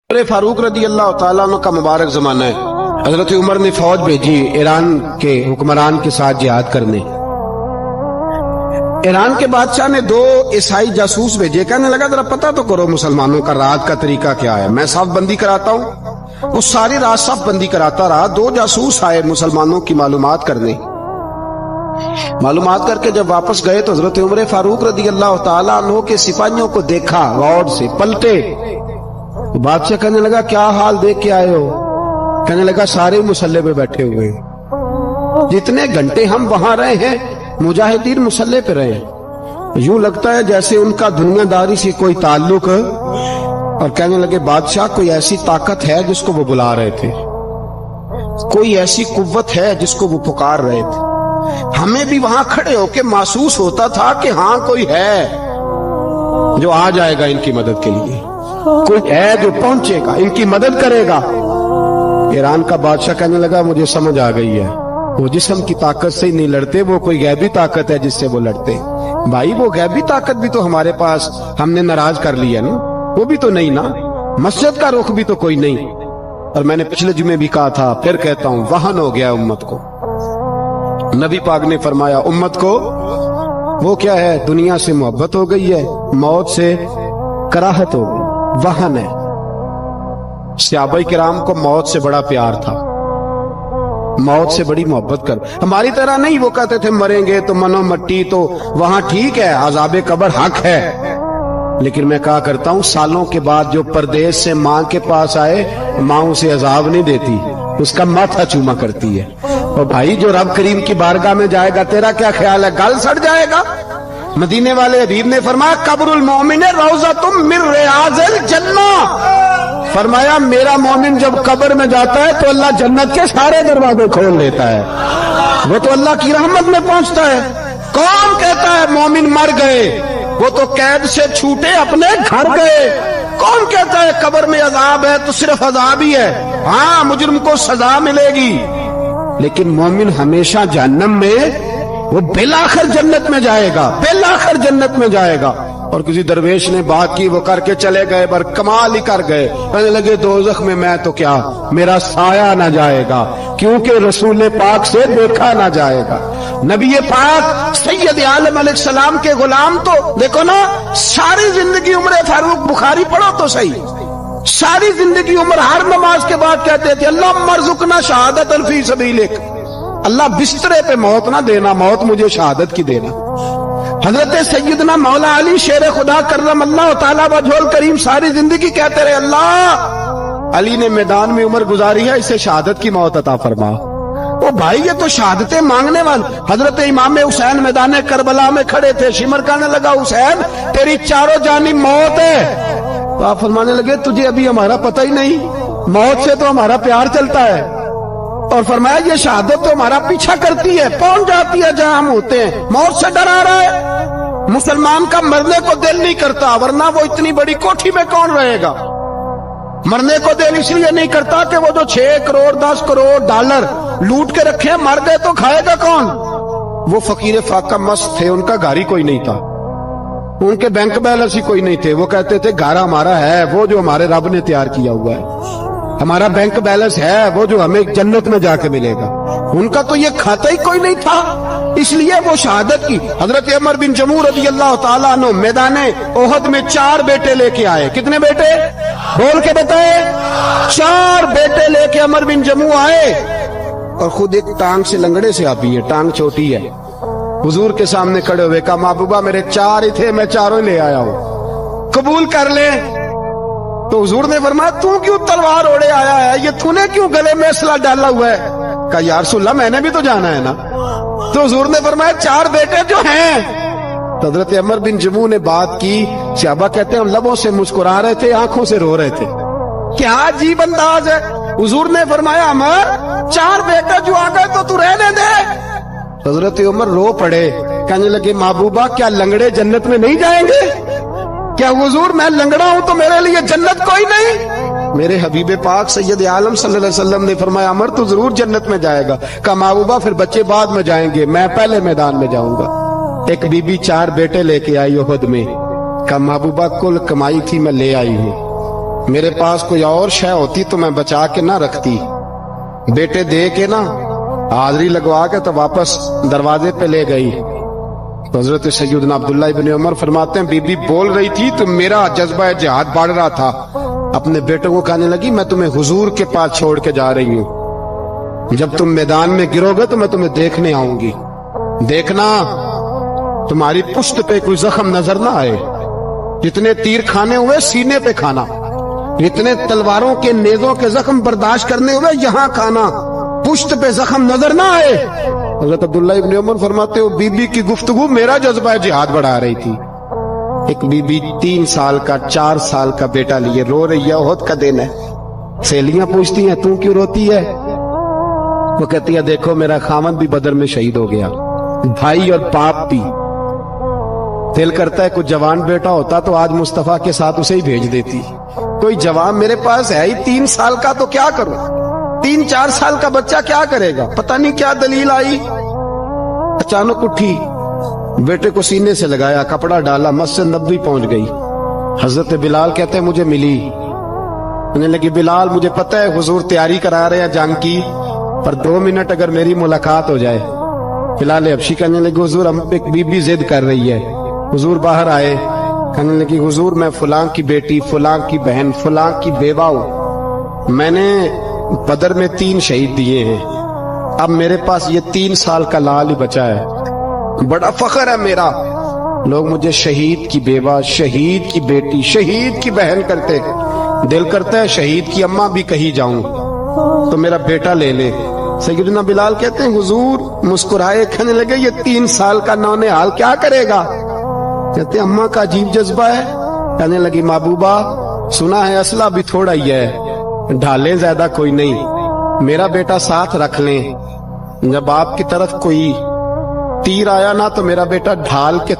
عمر فاروق رضی اللہ تعالیٰ عنہ کا مبارک زمانہ ہے۔ حضرت عمر نے فوج بھیجی ایران کے حکمران کے ساتھ جہاد کرنے۔ ایران کے بادشاہ نے 2 عیسائی جاسوس بھیجے، کہنے لگا ذرا پتہ تو کرو مسلمانوں کا رات کا طریقہ کیا ہے، میں صف بندی کراتا ہوں۔ وہ ساری رات صف بندی کراتا رہا۔ 2 جاسوس آئے مسلمانوں کی معلومات کرنے۔ معلومات کر کے جب واپس گئے تو حضرت عمر فاروق رضی اللہ تعالیٰ عنہ کے سپاہیوں کو دیکھا، غور سے پلٹے۔ بادشاہ کہنے لگا کیا حال دیکھ کے آئے ہو؟ کہنے لگا سارے مسلح پہ بیٹھے ہوئے، جتنے گھنٹے ہم وہاں رہے ہیں مجاہدین مسلح پہ رہے ہیں، یوں لگتا ہے جیسے ان کا دنیا داری سے کوئی تعلق۔ اور کہنے لگے بادشاہ کوئی ایسی طاقت ہے جس کو وہ بلا رہے تھے، کوئی ایسی قوت ہے جس کو وہ پکار رہے تھے، ہمیں بھی وہاں کھڑے ہو کے محسوس ہوتا تھا کہ ہاں کوئی ہے جو آ جائے گا ان کی مدد کے لیے، کوئی ہے جو پہنچے گا ان کی مدد کرے گا۔ ایران کا بادشاہ کہنے لگا مجھے سمجھ آ گئی ہے، وہ جسم کی طاقت سے ہی نہیں لڑتے، وہ کوئی غیبی طاقت ہے جس سے وہ لڑتے۔ بھائی وہ غیبی طاقت بھی تو ہمارے پاس ہم نے ناراض کر لیا نا، وہ بھی تو نہیں نا، مسجد کا رخ بھی تو کوئی نہیں۔ اور میں نے پچھلے جمعے بھی کہا تھا، پھر کہتا ہوں، وہن ہو گیا امت کو۔ نبی پاک نے فرمایا امت کو وہ کیا ہے، دنیا سے محبت ہو گئی ہے، موت سے کراہت ہو گئی، وہن ہے۔ صحابہ کرام کو موت سے بڑا پیار تھا، موت سے بڑی محبت کر، ہماری طرح نہیں وہ کہتے تھے مریں گے تو منو مٹی، تو وہاں ٹھیک ہے عذاب قبر حق ہے، لیکن میں کہا کرتا ہوں سالوں کے بعد جو پردیس سے ماں کے پاس آئے، ماں اسے عذاب نہیں دیتی، اس کا ماتھا چوما کرتی ہے۔ اور بھائی جو رب کریم کی بارگاہ میں جائے گا تیرا کیا خیال ہے، گل سڑ جائے گا؟ مدینے والے حبیب نے فرمایا قبر المومن روضۃ من ریاض الجنہ، فرمایا میرا مومن جب قبر میں جاتا ہے تو اللہ جنت کے سارے دروازے کھول لیتا ہے، وہ تو اللہ کی رحمت میں پہنچتا ہے۔ کون کہتا ہے مومن مر گئے، وہ تو قید سے چھوٹے اپنے گھر گئے۔ کون کہتا ہے قبر میں عذاب ہے تو صرف عذاب ہی ہے، ہاں مجرم کو سزا ملے گی، لیکن مومن ہمیشہ جہنم میں، وہ بالآخر جنت میں جائے گا، بالآخر جنت میں جائے گا۔ اور کسی درویش نے بات کی، وہ کر کے چلے گئے، پر کمال ہی کر گئے، کہنے لگے دوزخ میں میں تو کیا، میرا سایہ نہ جائے گا، کیونکہ رسول پاک سے دیکھا نہ جائے گا۔ نبی پاک سید عالم علیہ السلام کے غلام تو دیکھو نا، ساری زندگی عمر فاروق، بخاری پڑھو تو صحیح، ساری زندگی عمر ہر نماز کے بعد کہتے تھے اللہم ارزقنا شہادت فی سبیلک، اللہ بسترے پہ موت نہ دینا، موت مجھے شہادت کی دینا۔ حضرت سیدنا مولا علی شیر خدا کرم اللہ تعالیٰ وجہ الکریم ساری زندگی کہتے رہے اللہ، علی نے میدان میں عمر گزاری ہے، اسے شہادت کی موت عطا فرما۔ وہ بھائی یہ تو شہادتیں مانگنے والے۔ حضرت امام حسین میدان کربلا میں کھڑے تھے، شمر کہنے لگا حسین تیری چاروں جانب موت ہے، تو آپ فرمانے لگے تجھے ابھی ہمارا پتہ ہی نہیں، موت سے تو ہمارا پیار چلتا ہے، اور فرمایا یہ شہادت تو ہمارا پیچھا کرتی ہے، پہنچ جاتی ہے جہاں ہم ہوتے ہیں، موت سے ڈر آ رہا ہے۔ مسلمان کا مرنے کو دل نہیں کرتا، ورنہ وہ اتنی بڑی کوٹھی میں کون رہے گا؟ مرنے کو دل اس لیے نہیں کرتا کہ وہ جو 6 کروڑ 10 کروڑ ڈالر لوٹ کے رکھے، مر گئے تو کھائے گا کون؟ وہ فقیر فاقہ مست تھے، ان کا گھر ہی کوئی نہیں تھا، ان کے بینک بیلنس ہی کوئی نہیں تھے، وہ کہتے تھے گھر ہمارا ہے وہ جو ہمارے رب نے تیار کیا ہوا ہے، ہمارا بینک بیلنس ہے وہ جو ہمیں جنت میں جا کے ملے گا، ان کا تو یہ کھاتا ہی کوئی نہیں تھا، اس لیے وہ شہادت کی۔ حضرت عمر بن جموع رضی اللہ تعالیٰ عنہ میدان احد میں 4 بیٹے لے کے آئے، کتنے بیٹے بول کے بتائے؟ 4 بیٹے لے کے عمر بن جموع آئے، اور خود ایک ٹانگ سے لنگڑے سے آپی ہے، ٹانگ چھوٹی ہے، حضور کے سامنے کھڑے ہوئے کہا محبوبہ میرے 4 ہی تھے، میں 4 لے آیا ہوں، قبول کر لے۔ تو حضور نے فرمایا تو کیوں تلوار اوڑے آیا ہے، یہ تو نے کیوں گلے میں اسلحہ ڈالا ہوا ہے؟ کہا یا رسول اللہ میں نے بھی تو جانا ہے نا۔ تو حضور نے فرمایا 4 بیٹے جو ہیں۔ تو حضرت عمر بن جموع نے بات کی، صحابہ کہتے ہیں ہم لبوں سے مسکرا رہے تھے، آنکھوں سے رو رہے تھے، کیا عجیب انداز ہے۔ حضور نے فرمایا عمر 4 بیٹے جو آ گئے تو رہنے دے۔ حضرت عمر رو پڑے، کہنے لگے محبوبہ کیا لنگڑے جنت میں نہیں جائیں گے؟ کیا حضور میں لنگڑا ہوں تو میرے لیے جنت کوئی نہیں؟ میرے حبیب پاک سید عالم صلی اللہ علیہ وسلم نے فرمایا عمر تو ضرور جنت میں جائے گا۔ کہا محبوبہ پھر بچے بعد میں جائیں گے، میں پہلے میدان میں جاؤں گا۔ ایک بی بی 4 بیٹے لے کے آئی احد میں، کہا محبوبہ کل کمائی تھی میں لے آئی ہوں، میرے پاس کوئی اور شے ہوتی تو میں بچا کے نہ رکھتی. بیٹے دے کے نا حاضری لگوا کے تو واپس دروازے پہ لے گئی. تو حضرت سیدنا عبداللہ ابن عمر فرماتے ہیں بی بی بول رہی تھی تو میرا جذبہ جہاد بڑھ رہا تھا. اپنے بیٹوں کو کہنے لگی میں تمہیں حضور کے پاس چھوڑ کے جا رہی ہوں. جب تم میدان میں گرو گے تو میں تمہیں دیکھنے آؤں گی. دیکھنا تمہاری پشت پہ کوئی زخم نظر نہ آئے. جتنے تیر کھانے ہوئے سینے پہ کھانا, جتنے تلواروں کے نیزوں کے زخم برداشت کرنے ہوئے یہاں کھانا, پشت پہ زخم نظر نہ آئے. حضرت عبداللہ ابن عمر فرماتے ہو بی بی کی گفتگو میرا جذبہ جہاد بڑھا رہی تھی. ایک بی بی 3 سال کا 4 سال کا بیٹا لیے رو رہی ہے, احد کا دن ہے. سہیلیاں پوچھتی ہیں تو کیوں روتی ہے؟ وہ کہتی ہے دیکھو میرا خامد بھی بدر میں شہید ہو گیا, بھائی اور باپ بھی. دل کرتا ہے کوئی جوان بیٹا ہوتا تو آج مصطفیٰ کے ساتھ اسے ہی بھیج دیتی. کوئی جوان میرے پاس ہے ہی 3 سال کا تو کیا کروں, 3-4 سال کا بچہ کیا کرے گا؟ پتہ نہیں کیا دلیل آئی. اچانک اٹھی, بیٹے کو سینے سے لگایا, کپڑا ڈالا, مسجد نبوی پہنچ گئی. حضرت بلال کہتے ہیں مجھے ملی. کہنے لگی بلال مجھے پتہ ہے حضور تیاری کرا رہے ہیں جنگ کی, پر 2 منٹ اگر میری ملاقات ہو جائے. بلال حبشی کہنے لگے حضور ہم ایک بی بی ضد کر رہی ہے. حضور باہر آئے, کہنے لگی حضور میں فلاں کی بیٹی, فلاں کی بہن, فلاں کی بیوہ ہوں. میں نے بدر میں 3 شہید دیے ہیں. اب میرے پاس یہ 3 سال کا لال ہی بچا ہے. بڑا فخر ہے میرا. لوگ مجھے شہید کی بیوہ, شہید کی بیٹی, شہید کی بہن کرتے. دل کرتا ہے شہید کی اماں بھی کہیں جاؤں تو میرا بیٹا لے لے. سیدنا بلال کہتے ہیں حضور مسکرائے, کہنے لگے یہ 3 سال کا نونہال کیا کرے گا؟ کہتے ہیں اماں کا عجیب جذبہ ہے. کہنے لگی محبوبہ سنا ہے اسلحہ بھی تھوڑا ہی ہے, ڈھالیں زیادہ کوئی نہیں, میرا بیٹا ساتھ رکھ لیں. جب آپ کی طرف کوئی تیر آیا نا تو میرا بیٹا ڈھال کے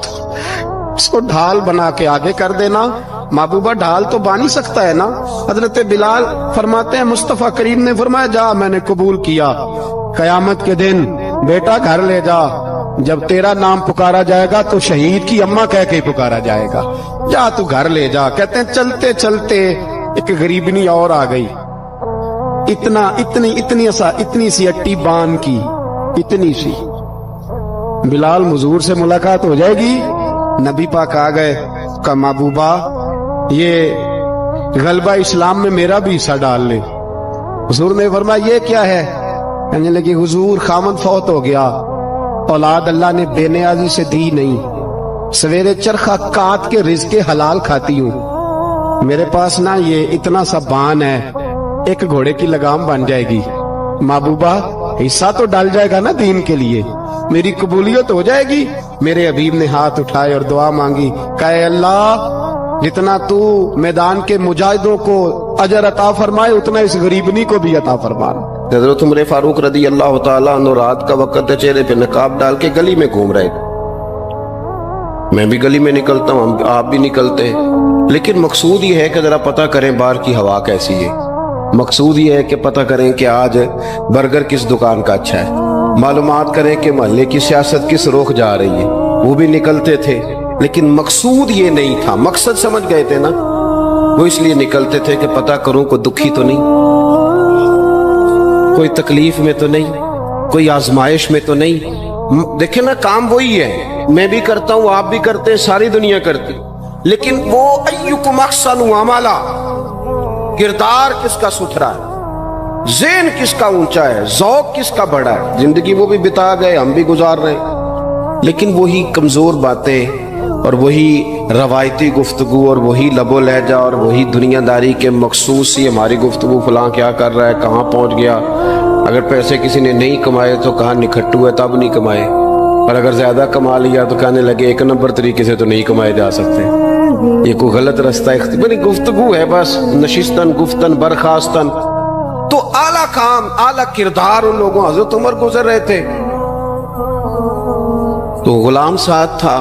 اس کو ڈھال بنا کے آگے کر دینا. محبوبہ ڈھال تو بانی سکتا ہے نا. حضرت بلال فرماتے ہیں مصطفیٰ کریم نے فرمایا جا میں نے قبول کیا. قیامت کے دن بیٹا گھر لے جا, جب تیرا نام پکارا جائے گا تو شہید کی اماں کہہ کے پکارا جائے گا. جا تو گھر لے جا. کہتے ہیں چلتے چلتے ایک غریبنی اور آ گئی. اتنی سی اٹی بان کی, اتنی سی. بلال حضور سے ملاقات ہو جائے گی. نبی پاک آ گئے, کہا محبوبہ یہ غلبہ اسلام میں میرا بھی حصہ ڈال لے. حضور نے فرمایا یہ کیا ہے؟ کہنے لگی حضور خامد فوت ہو گیا, اولاد اللہ نے بے نیازی سے دی نہیں, سویرے چرخہ کاٹ کے رزق حلال کھاتی ہوں. میرے پاس نا یہ اتنا سا بان ہے, ایک گھوڑے کی لگام بن جائے گی. محبوبہ حصہ تو ڈال جائے گا نا دین کے لیے, میری قبولیت ہو جائے گی. میرے حبیب نے ہاتھ اٹھائے اور دعا مانگی, کہے اللہ جتنا تو میدان کے مجاہدوں کو اجر عطا فرمائے اتنا اس غریبنی کو بھی عطا فرما. حضرت عمر فاروق رضی اللہ تعالیٰ عنہ رات کا وقت چہرے پہ نقاب ڈال کے گلی میں گھوم رہے. میں بھی گلی میں نکلتا ہوں, آپ بھی نکلتے, لیکن مقصود یہ ہے کہ ذرا پتہ کریں باہر کی ہوا کیسی ہے. مقصود یہ ہے کہ پتہ کریں کہ آج برگر کس دکان کا اچھا ہے, معلومات کریں کہ محلے کی سیاست کس رخ جا رہی ہے. وہ بھی نکلتے تھے, لیکن مقصود یہ نہیں تھا. مقصد سمجھ گئے تھے نا, وہ اس لیے نکلتے تھے کہ پتہ کروں کوئی دکھی تو نہیں, کوئی تکلیف میں تو نہیں, کوئی آزمائش میں تو نہیں. دیکھیں نا کام وہی ہے, میں بھی کرتا ہوں, آپ بھی کرتے ہیں, ساری دنیا کرتی, لیکن وہ ایکم احسن عملا, کردار کس کا ستھرا ہے, ذہن کس کا اونچا ہے, ذوق کس کا بڑا ہے. زندگی وہ بھی بتا گئے, ہم بھی گزار رہے ہیں, لیکن وہی کمزور باتیں اور وہی روایتی گفتگو اور وہی لب و لہجہ اور وہی دنیا داری کے مخصوص سی ہماری گفتگو, فلاں کیا کر رہا ہے, کہاں پہنچ گیا. اگر پیسے کسی نے نہیں کمائے تو کہاں نکھٹو ہے تب نہیں کمائے, اور اگر زیادہ کما لیا تو کہنے لگے 1 نمبر طریقے سے تو نہیں کمائے جا سکتے. یہ کوئی غلط رستہ بڑی گفتگو ہے, بس نشستن گفتن برخاستن. تو اعلیٰ کام اعلیٰ کردار ان لوگوں, حضرت عمر گزر رہے تھے تو غلام ساتھ تھا.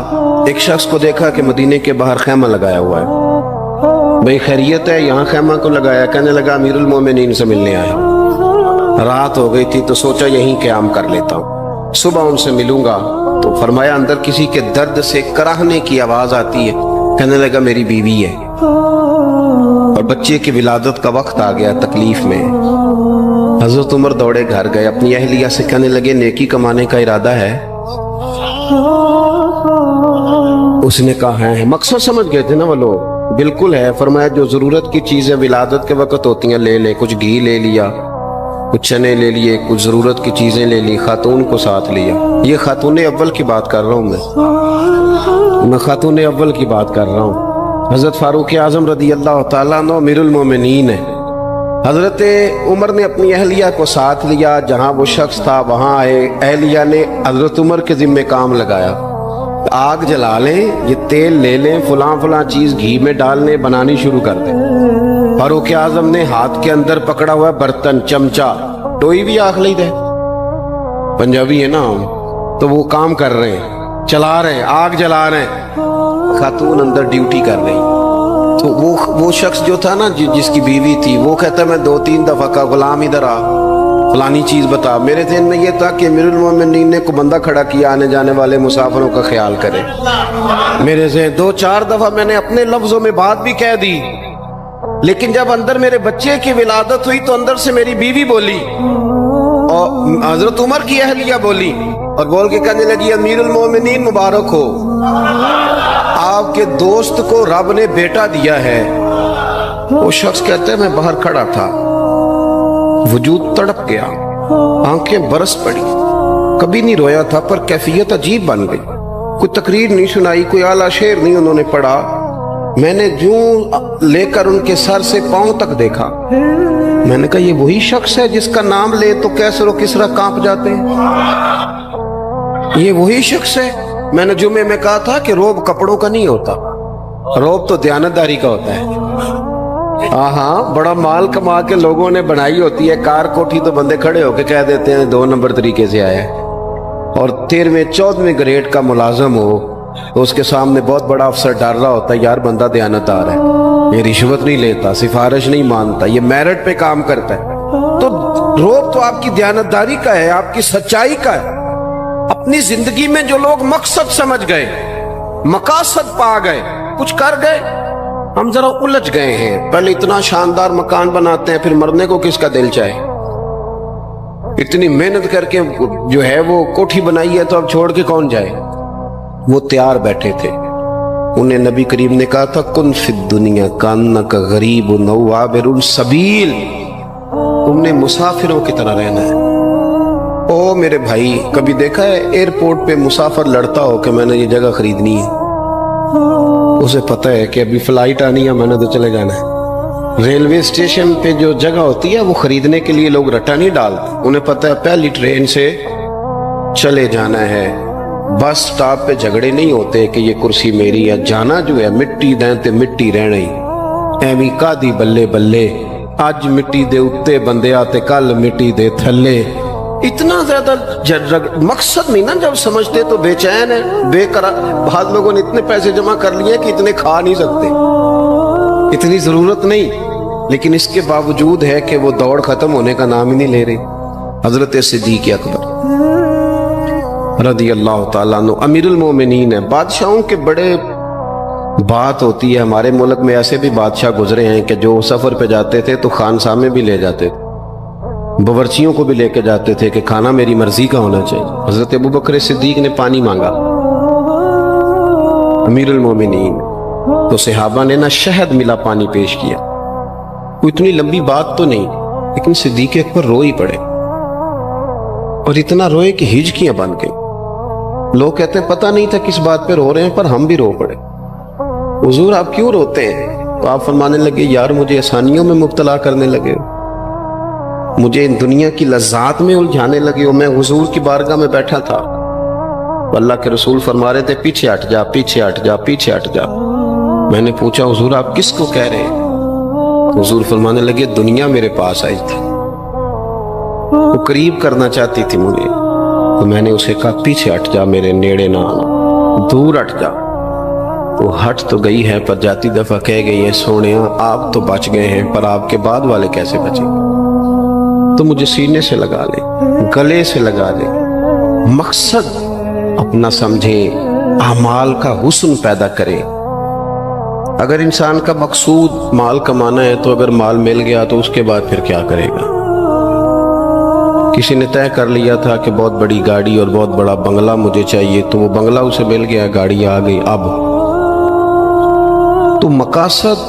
ایک شخص کو دیکھا کہ مدینے کے باہر خیمہ لگایا ہوا ہے, بھئی خیریت ہے, یہاں خیمہ کو لگایا. کہنے لگا امیر المومنین سے ملنے آیا, رات ہو گئی تھی تو سوچا یہیں قیام کر لیتا ہوں, صبح ان سے ملوں گا. تو فرمایا اندر کسی کے درد سے کراہنے کی آواز آتی ہے. کہنے لگا میری بیوی ہے. اور بچے کی ولادت کا وقت آ گیا، تکلیف میں حضرت عمر دوڑے گھر گئے، اپنی اہلیہ سے کہنے لگے نیکی کمانے کا ارادہ ہے؟ اس نے کہا ہے۔ مقصد سمجھ گئے تھے نا وہ لوگ، بالکل ہے۔ فرمایا جو ضرورت کی چیزیں ولادت کے وقت ہوتی ہیں لے لے، کچھ گھی لے لیا، کچھ چنے لے لیے، کچھ ضرورت کی چیزیں لے لی، خاتون کو ساتھ لیا۔ یہ خاتون اول کی بات کر رہا ہوں میں خاتون اول کی بات کر رہا ہوں۔ حضرت فاروق اعظم رضی اللہ تعالیٰ عنہ امیر المومنین ہے۔ حضرت عمر نے اپنی اہلیہ کو ساتھ لیا، جہاں وہ شخص تھا وہاں آئے، اہلیہ نے حضرت عمر کے ذمہ کام لگایا، آگ جلا لیں، یہ تیل لے لیں، فلاں فلاں چیز گھی میں ڈالنے، بنانی شروع کر دیں۔ فاروق اعظم نے ہاتھ کے اندر پکڑا ہوا برتن، چمچہ، ٹوئی بھی آخ لی دے، پنجابی ہے نا، تو وہ کام کر رہے ہیں، چلا رہے ہیں، آگ جلا رہے ہیں، خاتون اندر ڈیوٹی کر رہی۔ تو وہ شخص جو تھا نا جس کی بیوی تھی، وہ کہتا میں 2-3 دفعہ کا غلام ادھر آ، فلانی چیز بتا۔ میرے ذہن میں یہ تھا کہ امیر المومنین نے کو بندہ کھڑا کیا آنے جانے والے مسافروں کا خیال کرے۔ میرے ذہن 2-4 دفعہ میں نے اپنے لفظوں میں بات بھی کہہ دی، لیکن جب اندر میرے بچے کی ولادت ہوئی تو اندر سے میری بیوی بولی اور حضرت عمر کی اہلیہ بولی اور بول کے کہنے لگی امیر المومنین مبارک ہو، آپ کے دوست کو رب نے بیٹا دیا ہے۔ وہ شخص کہتا ہے میں باہر کھڑا تھا، وجود تڑپ گیا، آنکھیں برس پڑی، کبھی نہیں رویا تھا پر کیفیت عجیب بن گئی، کوئی تقریر نہیں سنائی، کوئی اعلیٰ شعر نہیں انہوں نے پڑھا، میں نے جوں لے کر ان کے سر سے پاؤں تک دیکھا، میں نے کہا یہ وہی شخص ہے جس کا نام لے تو کیسر و کسرا کانپ جاتے ہیں، یہ وہی شخص ہے۔ میں نے جمعے میں کہا تھا کہ روب کپڑوں کا نہیں ہوتا، روب تو دیانتداری کا ہوتا ہے۔ ہاں بڑا مال کما کے لوگوں نے بنائی ہوتی ہے، کار کوٹھی تو بندے کھڑے ہو کے کہہ دیتے ہیں 2 نمبر طریقے سے آیا ہے، اور 13ویں-14ویں گریڈ کا ملازم ہو تو اس کے سامنے بہت بڑا افسر ڈر رہا ہوتا ہے یار بندہ دیانتدار ہے، یہ رشوت نہیں لیتا، سفارش نہیں مانتا، یہ میرٹ پہ کام کرتا ہے۔ تو روب تو آپ کی دیانتداری کا ہے، آپ کی سچائی کا ہے۔ اپنی زندگی میں جو لوگ مقصد سمجھ گئے، مقاصد پا گئے، کچھ کر گئے، ہم ذرا الجھ گئے ہیں۔ پہلے اتنا شاندار مکان بناتے ہیں، پھر مرنے کو کس کا دل چاہے؟ اتنی محنت کر کے جو ہے وہ کوٹھی بنائی ہے تو اب چھوڑ کے کون جائے؟ وہ تیار بیٹھے تھے، انہیں نبی کریم نے کہا تھا کن فی الدنیا کانک غریب او عابر السبیل، تم نے مسافروں کی طرح رہنا ہے۔ او میرے بھائی، کبھی دیکھا ہے ایئرپورٹ پہ مسافر لڑتا ہو کہ میں نے یہ جگہ خریدنی ہے؟ اسے پتہ ہے کہ ابھی فلائٹ آنی ہے، میں نے تو چلے جانا ہے۔ ریلوے اسٹیشن پہ جو جگہ ہوتی ہے وہ خریدنے کے لیے لوگ رٹا نہیں ڈالتے، انہیں پتہ ہے پہلی ٹرین سے چلے جانا ہے۔ بس سٹاپ پہ جھگڑے نہیں ہوتے کہ یہ کرسی میری ہے، جانا جو ہے مٹی دیں تے مٹی رہنی، ایویں کادی بلے بلے، اج مٹی دے اتے بندے آتے کل مٹی دے تھلے۔ اتنا زیادہ مقصد نہیں نا جب سمجھتے تو بے چین ہے، بے قرار۔ بعض لوگوں نے اتنے پیسے جمع کر لیے کہ اتنے کھا نہیں سکتے، اتنی ضرورت نہیں، لیکن اس کے باوجود ہے کہ وہ دوڑ ختم ہونے کا نام ہی نہیں لے رہی۔ حضرت صدیق اکبر رضی اللہ تعالیٰ عنہ امیر المومنین ہے۔ بادشاہوں کے بڑے بات ہوتی ہے، ہمارے ملک میں ایسے بھی بادشاہ گزرے ہیں کہ جو سفر پہ جاتے تھے تو خانسا میں بھی لے جاتے تھے، باورچیوں کو بھی لے کے جاتے تھے کہ کھانا میری مرضی کا ہونا چاہیے۔ حضرت ابوبکر صدیق نے پانی مانگا، امیر المومنین، تو صحابہ نے نہ شہد ملا پانی پیش کیا، کوئی اتنی لمبی بات تو نہیں، لیکن صدیق اکبر رو ہی پڑے، اور اتنا روئے کہ ہجکیاں بن گئی۔ لوگ کہتے ہیں پتہ نہیں تھا کس بات پہ رو رہے ہیں، پر ہم بھی رو پڑے۔ حضور آپ کیوں روتے ہیں؟ تو آپ فرمانے لگے یار مجھے آسانیوں میں مبتلا کرنے لگے ہو، مجھے ان دنیا کی لذات میں الجھانے لگے ہو۔ میں حضور کی بارگاہ میں بیٹھا تھا، اللہ کے رسول فرما رہے تھے پیچھے ہٹ جا، پیچھے ہٹ جا، پیچھے ہٹ جا۔ میں نے پوچھا حضور آپ کس کو کہہ رہے ہیں؟ حضور فرمانے لگے دنیا میرے پاس آئی تھی، وہ قریب کرنا چاہتی تھی مجھے، تو میں نے اسے کہا پیچھے ہٹ جا، میرے نیڑے نہ آنا، دور ہٹ جا۔ وہ ہٹ تو گئی ہے پر جاتی دفعہ کہہ گئی ہے سونیا آپ تو بچ گئے ہیں، پر آپ کے بعد والے کیسے بچے؟ تو مجھے سینے سے لگا لے، گلے سے لگا لے، مقصد اپنا سمجھے، اعمال کا حسن پیدا کرے، اگر انسان کا مقصود مال کمانا ہے تو اگر مال مل گیا تو اس کے بعد پھر کیا کرے گا؟ کسی نے طے کر لیا تھا کہ بہت بڑی گاڑی اور بہت بڑا بنگلہ مجھے چاہیے، تو وہ بنگلہ اسے مل گیا، گاڑی آ گئی۔ اب تو مقاصد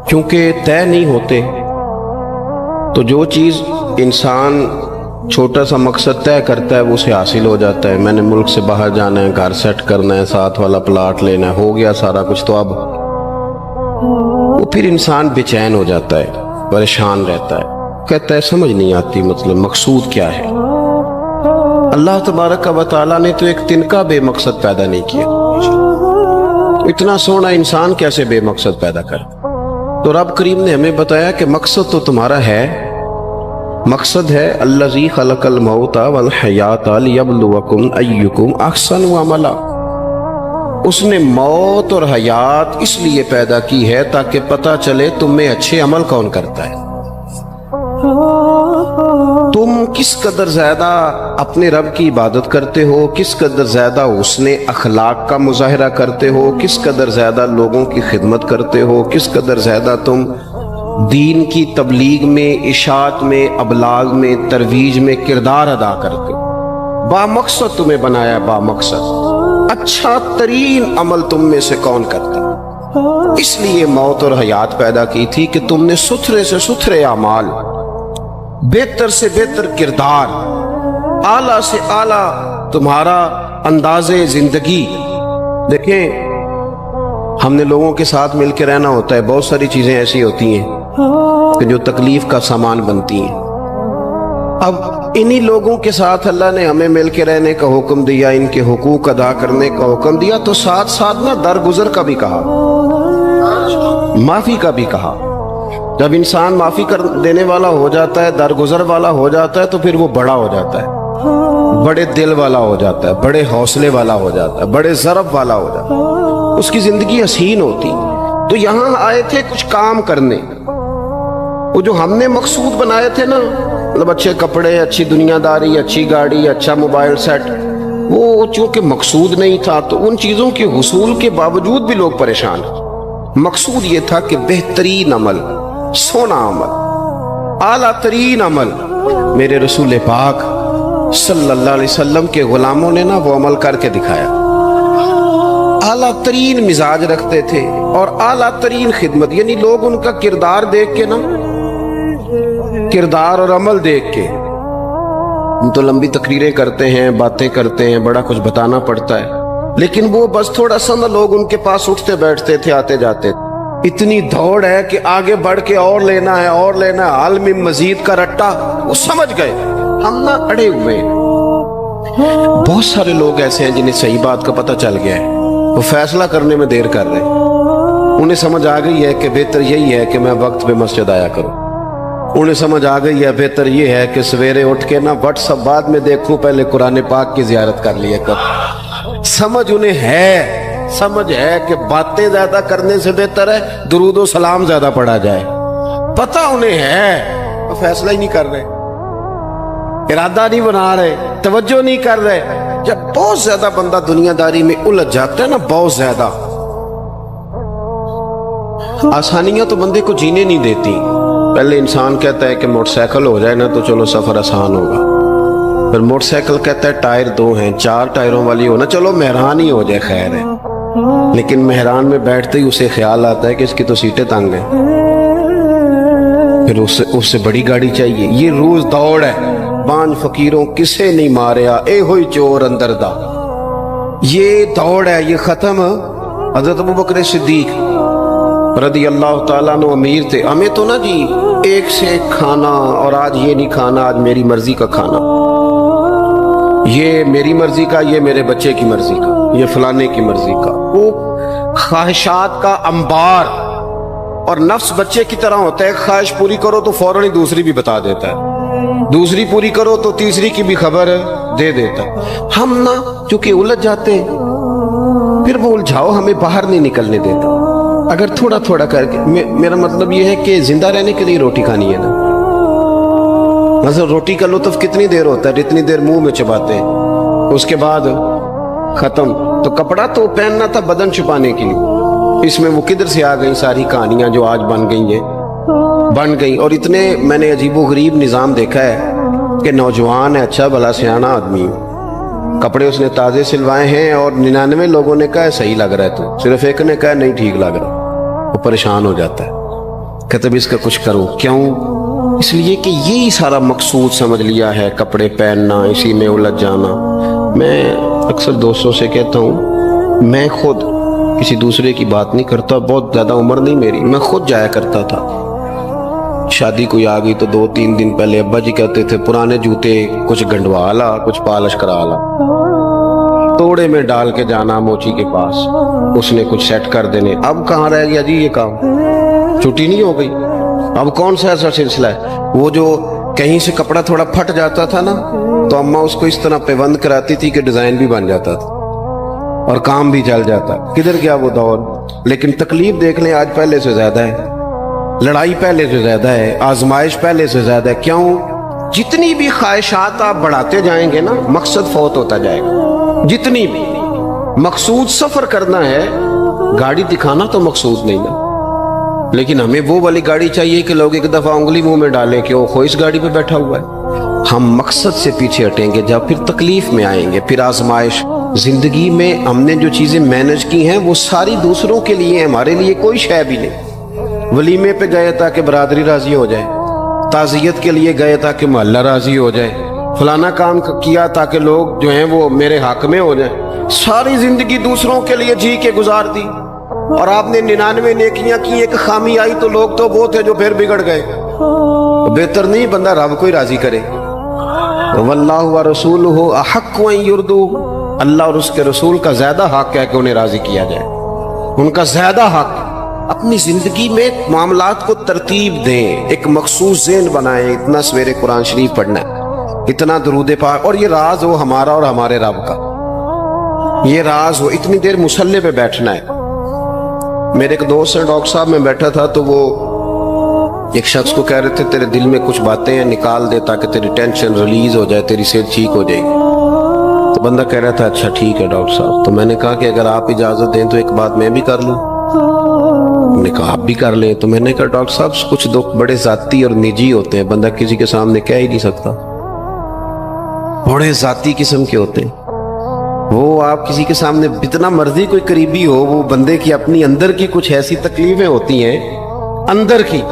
کیونکہ طے نہیں ہوتے، تو جو چیز انسان چھوٹا سا مقصد طے کرتا ہے وہ اسے حاصل ہو جاتا ہے۔ میں نے ملک سے باہر جانا ہے، گھر سیٹ کرنا ہے، ساتھ والا پلاٹ لینا ہے، ہو گیا سارا کچھ، تو اب وہ پھر انسان بے چین ہو جاتا ہے، پریشان رہتا ہے، کہتا ہے سمجھ نہیں آتی مطلب مقصود کیا ہے۔ اللہ تبارک و تعالیٰ نے تو ایک تنکا بے مقصد پیدا نہیں کیا، اتنا سونا انسان کیسے بے مقصد پیدا کر؟ تو رب کریم نے ہمیں بتایا کہ مقصد تو تمہارا ہے، مقصد ہے الذی خلق الموت والحیات لیبلوکم ایکم احسن عملا۔ اس نے موت اور حیات اس لیے پیدا کی ہے تاکہ پتہ چلے تم میں اچھے عمل کون کرتا ہے، تم کس قدر زیادہ اپنے رب کی عبادت کرتے ہو، کس قدر زیادہ حسن اخلاق کا مظاہرہ کرتے ہو، کس قدر زیادہ لوگوں کی خدمت کرتے ہو، کس قدر زیادہ تم دین کی تبلیغ میں، اشاعت میں، ابلاغ میں، ترویج میں کردار ادا کرتے ہو۔ با مقصد تمہیں بنایا، با مقصد اچھا ترین عمل تم میں سے کون کرتا ہے، اس لیے موت اور حیات پیدا کی تھی کہ تم نے ستھرے سے ستھرے اعمال، بہتر سے بہتر کردار، اعلیٰ سے اعلیٰ تمہارا انداز زندگی۔ دیکھیں ہم نے لوگوں کے ساتھ مل کے رہنا ہوتا ہے، بہت ساری چیزیں ایسی ہوتی ہیں کہ جو تکلیف کا سامان بنتی ہیں۔ اب انہی لوگوں کے ساتھ اللہ نے ہمیں مل کے رہنے کا حکم دیا، ان کے حقوق ادا کرنے کا حکم دیا، تو ساتھ ساتھ نہ درگزر کا بھی کہا، معافی کا بھی کہا۔ جب انسان معافی کر دینے والا ہو جاتا ہے، درگزر والا ہو جاتا ہے، تو پھر وہ بڑا ہو جاتا ہے، بڑے دل والا ہو جاتا ہے، بڑے حوصلے والا ہو جاتا ہے، بڑے ضرب والا ہو جاتا ہے، اس کی زندگی حسین ہوتی۔ تو یہاں آئے تھے کچھ کام کرنے، وہ جو ہم نے مقصود بنائے تھے نا، مطلب اچھے کپڑے، اچھی دنیا داری، اچھی گاڑی، اچھا موبائل سیٹ، وہ چونکہ مقصود نہیں تھا تو ان چیزوں کے حصول کے باوجود بھی لوگ پریشان ہیں۔ مقصود یہ تھا کہ بہترین عمل، سونا عمل، اعلیٰ ترین عمل میرے رسول پاک صلی اللہ علیہ وسلم کے غلاموں نے نا وہ عمل کر کے دکھایا۔ اعلیٰ ترین مزاج رکھتے تھے اور اعلیٰ ترین خدمت، یعنی لوگ ان کا کردار دیکھ کے نا، کردار اور عمل دیکھ کے، ہم تو لمبی تقریریں کرتے ہیں، باتیں کرتے ہیں، بڑا کچھ بتانا پڑتا ہے، لیکن وہ بس تھوڑا سا نا لوگ ان کے پاس اٹھتے بیٹھتے تھے، آتے جاتے تھے۔ اتنی دوڑ ہے کہ آگے بڑھ کے اور لینا ہے، اور لینا ہے، حال میں مزید کا رٹا، وہ سمجھ گئے ہم نہ اڑے ہوئے۔ بہت سارے لوگ ایسے ہیں جنہیں صحیح بات کا پتہ چل گیا ہے، وہ فیصلہ کرنے میں دیر کر رہے ہیں، انہیں سمجھ آ گئی ہے کہ بہتر یہی ہے کہ میں وقت پہ مسجد آیا کروں، انہیں سمجھ آ گئی ہے بہتر یہ ہے کہ سویرے اٹھ کے نا واٹس ایپ بعد میں دیکھوں، پہلے قرآن پاک کی زیارت کر لیا کر۔ سمجھ انہیں ہے، سمجھ ہے کہ باتیں زیادہ کرنے سے بہتر ہے درود و سلام زیادہ پڑھا جائے، پتہ انہیں ہے، وہ فیصلہ ہی نہیں کر رہے، ارادہ نہیں بنا رہے، توجہ نہیں کر رہے۔ جب بہت زیادہ بندہ دنیا داری میں الجھ جاتا ہے نا، بہت زیادہ، آسانیاں تو بندے کو جینے نہیں دیتی۔ پہلے انسان کہتا ہے کہ موٹر سائیکل ہو جائے نا تو چلو سفر آسان ہوگا، پھر موٹر سائیکل کہتا ہے ٹائر 2 ہیں، 4 ٹائروں والی ہونا، چلو مہران ہی ہو جائے خیر ہے، لیکن مہران میں بیٹھتے ہی اسے خیال آتا ہے کہ اس کی تو سیٹیں تنگ ہیں، پھر اس سے بڑی گاڑی چاہیے۔ یہ روز دوڑ ہے، 5 فقیروں کسے نہیں ماریا، اے ہوئی چور اندر دا، یہ دوڑ ہے، یہ ختم۔ حضرت ابوبکر صدیق رضی اللہ تعالیٰ عنہ امیر تھے، ہمیں تو نا جی ایک سے ایک کھانا، اور آج یہ نہیں کھانا، آج میری مرضی کا کھانا، یہ میری مرضی کا، یہ میرے بچے کی مرضی کا، یہ فلانے کی مرضی کا، وہ خواہشات کا انبار۔ اور نفس بچے کی طرح ہوتا ہے، خواہش پوری کرو تو فوراً ہی دوسری بھی بتا دیتا ہے، دوسری پوری کرو تو تیسری کی بھی خبر دے دیتا ہے۔ ہم نا چونکہ الجھ جاتے ہیں، پھر وہ الجھاؤ ہمیں باہر نہیں نکلنے دیتا۔ اگر تھوڑا تھوڑا کر کے، میرا مطلب یہ ہے کہ زندہ رہنے کے لیے روٹی کھانی ہے نا، مثلا روٹی کا لطف کتنی دیر ہوتا ہے، جتنی دیر منہ میں چباتے ہیں، اس کے بعد ختم۔ تو کپڑا تو پہننا تھا بدن چھپانے کے لیے، اس میں وہ کدھر سے آ گئی ساری کہانیاں جو آج بن گئی. اور اتنے میں نے عجیب و غریب نظام دیکھا ہے کہ نوجوان ہے، اچھا بھلا سیانا آدمی، کپڑے اس نے تازے سلوائے ہیں اور 99 لوگوں نے کہا ہے صحیح لگ رہا ہے، تو صرف ایک نے کہا نہیں ٹھیک لگ رہا. وہ پریشان ہو جاتا ہے، کہتے بھی اس کا کچھ کرو. کیوں؟ اس لیے کہ یہی سارا مقصود سمجھ لیا ہے، کپڑے پہننا، اسی میں الجھ جانا. میں اکثر دوستوں سے کہتا ہوں، میں خود کسی دوسرے کی بات نہیں کرتا، بہت زیادہ عمر نہیں میری، میں خود جایا کرتا تھا. شادی کوئی آ گئی تو 2-3 دن پہلے ابا جی کہتے تھے پرانے جوتے کچھ گنڈوا لا، کچھ پالش کرا لا، توڑے میں ڈال کے جانا موچی کے پاس، اس نے کچھ سیٹ کر دینے. اب کہاں رہ گیا جی یہ کام؟ چھٹی نہیں ہو گئی. اب کون سا ایسا سلسلہ ہے؟ وہ جو کہیں سے کپڑا تھوڑا پھٹ جاتا تھا نا تو اماں اس کو اس طرح پیوند کراتی تھی کہ ڈیزائن بھی بن جاتا تھا اور کام بھی چل جاتا. کدھر گیا وہ دور؟ لیکن تکلیف دیکھ لیں آج پہلے سے زیادہ ہے، لڑائی پہلے سے زیادہ ہے، آزمائش پہلے سے زیادہ ہے. کیوں؟ جتنی بھی خواہشات آپ بڑھاتے جائیں گے نا مقصد فوت ہوتا جائے گا. جتنی بھی مقصود سفر کرنا ہے، گاڑی دکھانا تو مقصود نہیں نا، لیکن ہمیں وہ والی گاڑی چاہیے کہ لوگ ایک دفعہ انگلی منہ میں ڈالیں کہ وہ اس گاڑی پہ بیٹھا ہوا ہے. ہم مقصد سے پیچھے ہٹیں گے جب پھر تکلیف میں آئیں گے، پھر آزمائش. زندگی میں ہم نے جو چیزیں مینج کی ہیں وہ ساری دوسروں کے لیے، ہمارے لیے کوئی شے بھی نہیں. ولیمے پہ گئے تاکہ برادری راضی ہو جائے، تعزیت کے لیے گئے تاکہ محلہ راضی ہو جائے، فلانا کام کیا تاکہ لوگ جو ہیں وہ میرے حق میں ہو جائیں. ساری زندگی دوسروں کے لیے جی کے گزار دی، اور آپ نے 99 نیکیاں کی، ایک خامی آئی تو لوگ تو وہ تھے جو پھر بگڑ گئے. بہتر نہیں بندہ رب کو ہی راضی کرے. واللہ ورسولہ احق ان یرضوہ، اللہ اور اس کے رسول کا زیادہ حق ہے کہ انہیں راضی کیا جائے، ان کا زیادہ حق. اپنی زندگی میں معاملات کو ترتیب دیں، ایک مخصوص ذہن بنائیں. اتنا سویرے قرآن شریف پڑھنا ہے، اتنا درود پاک، اور یہ راز ہو ہمارا اور ہمارے رب کا، یہ راز ہو. اتنی دیر مصلی پہ بیٹھنا ہے. میرے ایک دوست ہیں ڈاکٹر صاحب، میں بیٹھا تھا تو وہ ایک شخص کو کہہ رہے تھے تیرے دل میں کچھ باتیں ہیں نکال دے تاکہ تیری ٹینشن ریلیز ہو جائے، تیری صحت ٹھیک ہو جائے گی. تو بندہ کہہ رہا تھا اچھا ٹھیک ہے ڈاکٹر صاحب. تو میں نے کہا کہ اگر آپ اجازت دیں تو ایک بات میں بھی کر لوں. انہوں نے کہا آپ بھی کر لیں. تو میں نے کہا ڈاکٹر صاحب کچھ دکھ بڑے ذاتی اور نجی ہوتے ہیں، بندہ کسی کے سامنے کہہ ہی نہیں سکتا، بڑے ذاتی قسم کے ہوتے ہیں. وہ آپ کسی کے سامنے جتنا مرضی کوئی قریبی ہو، وہ بندے کی اپنی اندر کی کچھ ایسی تکلیفیں ہوتی ہیں اندر کی.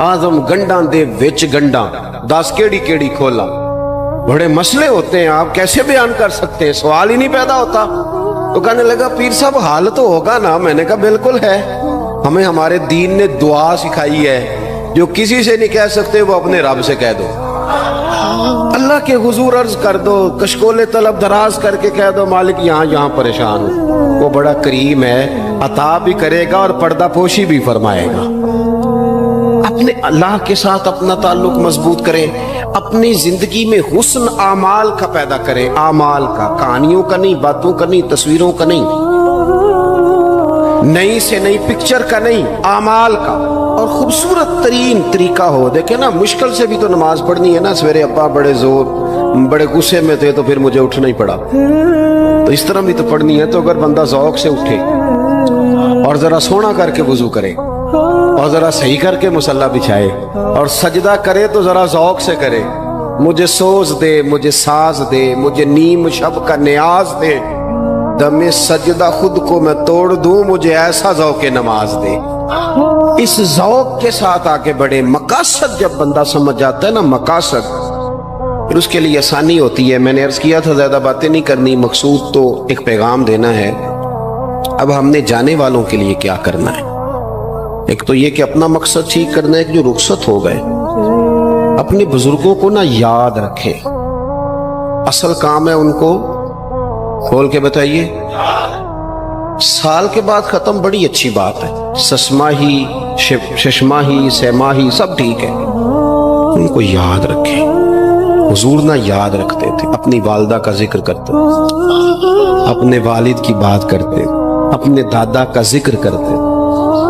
آزم گنڈاں دے وچ گنڈاں 10 کیڑی کھولا، بڑے مسئلے ہوتے ہیں، آپ کیسے بیان کر سکتے ہیں؟ سوال ہی نہیں پیدا ہوتا. تو کہنے لگا پیر صاحب حال تو ہوگا نا. میں نے کہا بالکل ہے. ہمیں ہمارے دین نے دعا سکھائی ہے، جو کسی سے نہیں کہہ سکتے وہ اپنے رب سے کہہ دو، اللہ کے حضور عرض کر دو، کشکول طلب دراز کر کے کہہ دو مالک یہاں پریشان ہوں. وہ بڑا کریم ہے، عطا بھی کرے گا اور پردہ پوشی بھی فرمائے گا. اپنے اللہ کے ساتھ اپنا تعلق مضبوط کریں، اپنی زندگی میں حسن اعمال کا پیدا کریں. اعمال کا، کہانیوں کا نہیں، باتوں کا نہیں، تصویروں کا نہیں، نئی سے نئی پکچر کا نہیں، اعمال کا. اور خوبصورت ترین طریقہ ہو. دیکھیں نا مشکل سے بھی تو نماز پڑھنی ہے نا. سویرے ابا بڑے غصے میں تھے تو پھر مجھے اٹھنا ہی پڑا، تو اس طرح بھی تو پڑھنی ہے. تو اگر بندہ ذوق سے اٹھے اور ذرا سونا کر کے وضو کرے اور ذرا صحیح کر کے مصلی بچھائے اور سجدہ کرے تو ذرا ذوق سے کرے. مجھے سوز دے، مجھے ساز دے، مجھے نیم شب کا نیاز دے، دم سجدہ خود کو میں توڑ دوں، مجھے ایسا ذوق نماز دے. اس ذوق کے ساتھ آگے بڑھے. مقاصد جب بندہ سمجھ جاتا ہے نا، مقاصد، پھر اس کے لیے آسانی ہوتی ہے. میں نے عرض کیا تھا زیادہ باتیں نہیں کرنی، مقصود تو ایک پیغام دینا ہے. اب ہم نے جانے والوں کے لیے کیا کرنا ہے؟ ایک تو یہ کہ اپنا مقصد ٹھیک کرنا ہے کہ جو رخصت ہو گئے اپنے بزرگوں کو نا یاد رکھے. اصل کام ہے ان کو کھول کے بتائیے. سال کے بعد ختم بڑی اچھی بات ہے، سسماہی ششماہی سیماہی سب ٹھیک ہے، ان کو یاد رکھیں. حضور نہ یاد رکھتے تھے، اپنی والدہ کا ذکر کرتے، اپنے والد کی بات کرتے، اپنے دادا کا ذکر کرتے.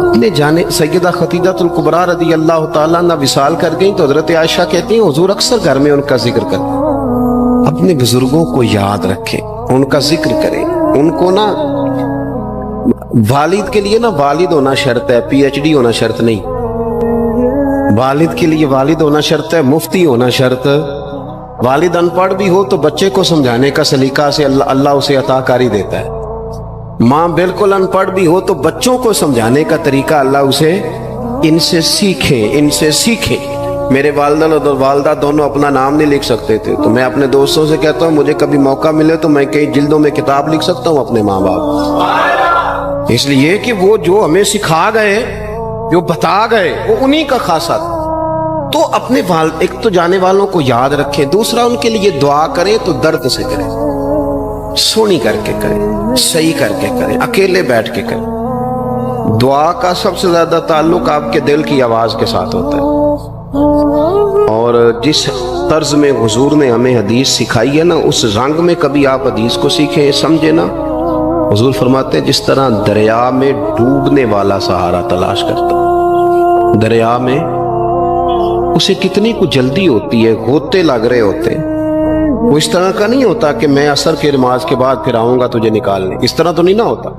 اپنے جانے سیدہ خدیجہ الکبریٰ رضی اللہ تعالیٰ عنہ وصال کر گئیں تو حضرت عائشہ کہتی ہیں حضور اکثر گھر میں ان کا ذکر کرتے. اپنے بزرگوں کو یاد رکھیں، ان کا ذکر کریں. ان کو نا والد کے لیے نا والد ہونا شرط ہے، پی ایچ ڈی ہونا شرط نہیں۔ والد کے لیے والد ہونا شرط ہے، مفتی ہونا شرط۔ والد ان پڑھ بھی ہو تو بچے کو سمجھانے کا سلیقہ سے اللہ اسے عطا کاری دیتا ہے۔ ماں بالکل ان پڑھ بھی ہو تو بچوں کو سمجھانے کا طریقہ اللہ اسے ان سے سیکھے۔ میرے والدہ اور والدہ دونوں اپنا نام نہیں لکھ سکتے تھے، تو میں اپنے دوستوں سے کہتا ہوں مجھے کبھی موقع ملے تو میں کئی جلدوں میں کتاب لکھ سکتا ہوں اپنے ماں باپ، اس لیے کہ وہ جو ہمیں سکھا گئے، جو بتا گئے، وہ انہی کا خاصہ تھا۔ تو اپنے والد، ایک تو جانے والوں کو یاد رکھیں، دوسرا ان کے لیے دعا کریں تو درد سے کریں، سونی کر کے کریں، صحیح کر کے کریں، اکیلے بیٹھ کے کریں۔ دعا کا سب سے زیادہ تعلق آپ کے دل کی آواز کے ساتھ ہوتا ہے، اور جس طرز میں حضور نے ہمیں حدیث سکھائی ہے نا، اس رنگ میں کبھی آپ حدیث کو سیکھیں، سمجھے نا۔ حضور فرماتے ہیں جس طرح دریا میں ڈوبنے والا سہارا تلاش کرتا، دریا میں اسے کتنی کو جلدی ہوتی ہے، غوطے لگ رہے ہوتے ہیں، وہ اس طرح کا نہیں ہوتا کہ میں عصر کی نماز کے بعد پھر آؤں گا تجھے نکالنے، اس طرح تو نہیں نہ ہوتا۔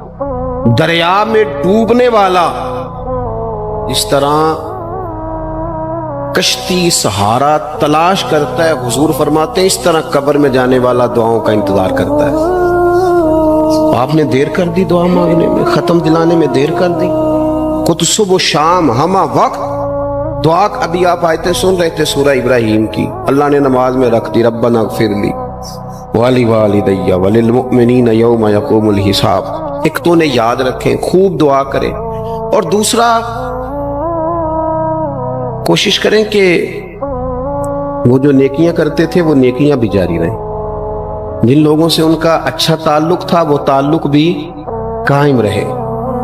دریا میں ڈوبنے والا اس طرح کشتی سہارا تلاش کرتا ہے، حضور فرماتے ہیں اس طرح قبر میں جانے والا دعاؤں کا انتظار کرتا ہے۔ آپ نے دیر کر دی دعا مانگنے میں، ختم دلانے میں دیر کر دی، خود صبح و شام ہمہ وقت دعا۔ ابھی آپ آیتیں سن رہے تھے سورہ ابراہیم کی، اللہ نے نماز میں رکھ دی، ربنا اغفر لی وَلِوَالِدَيَّ وَلِلْمُؤْمِنِينَ يَوْمَ يَقُومُ الْحِسَابُ۔ ایک تو نے یاد رکھیں، خوب دعا کریں، اور دوسرا کوشش کریں کہ وہ جو نیکیاں کرتے تھے وہ نیکیاں بھی جاری رہیں، جن لوگوں سے ان کا اچھا تعلق تھا وہ تعلق بھی قائم رہے۔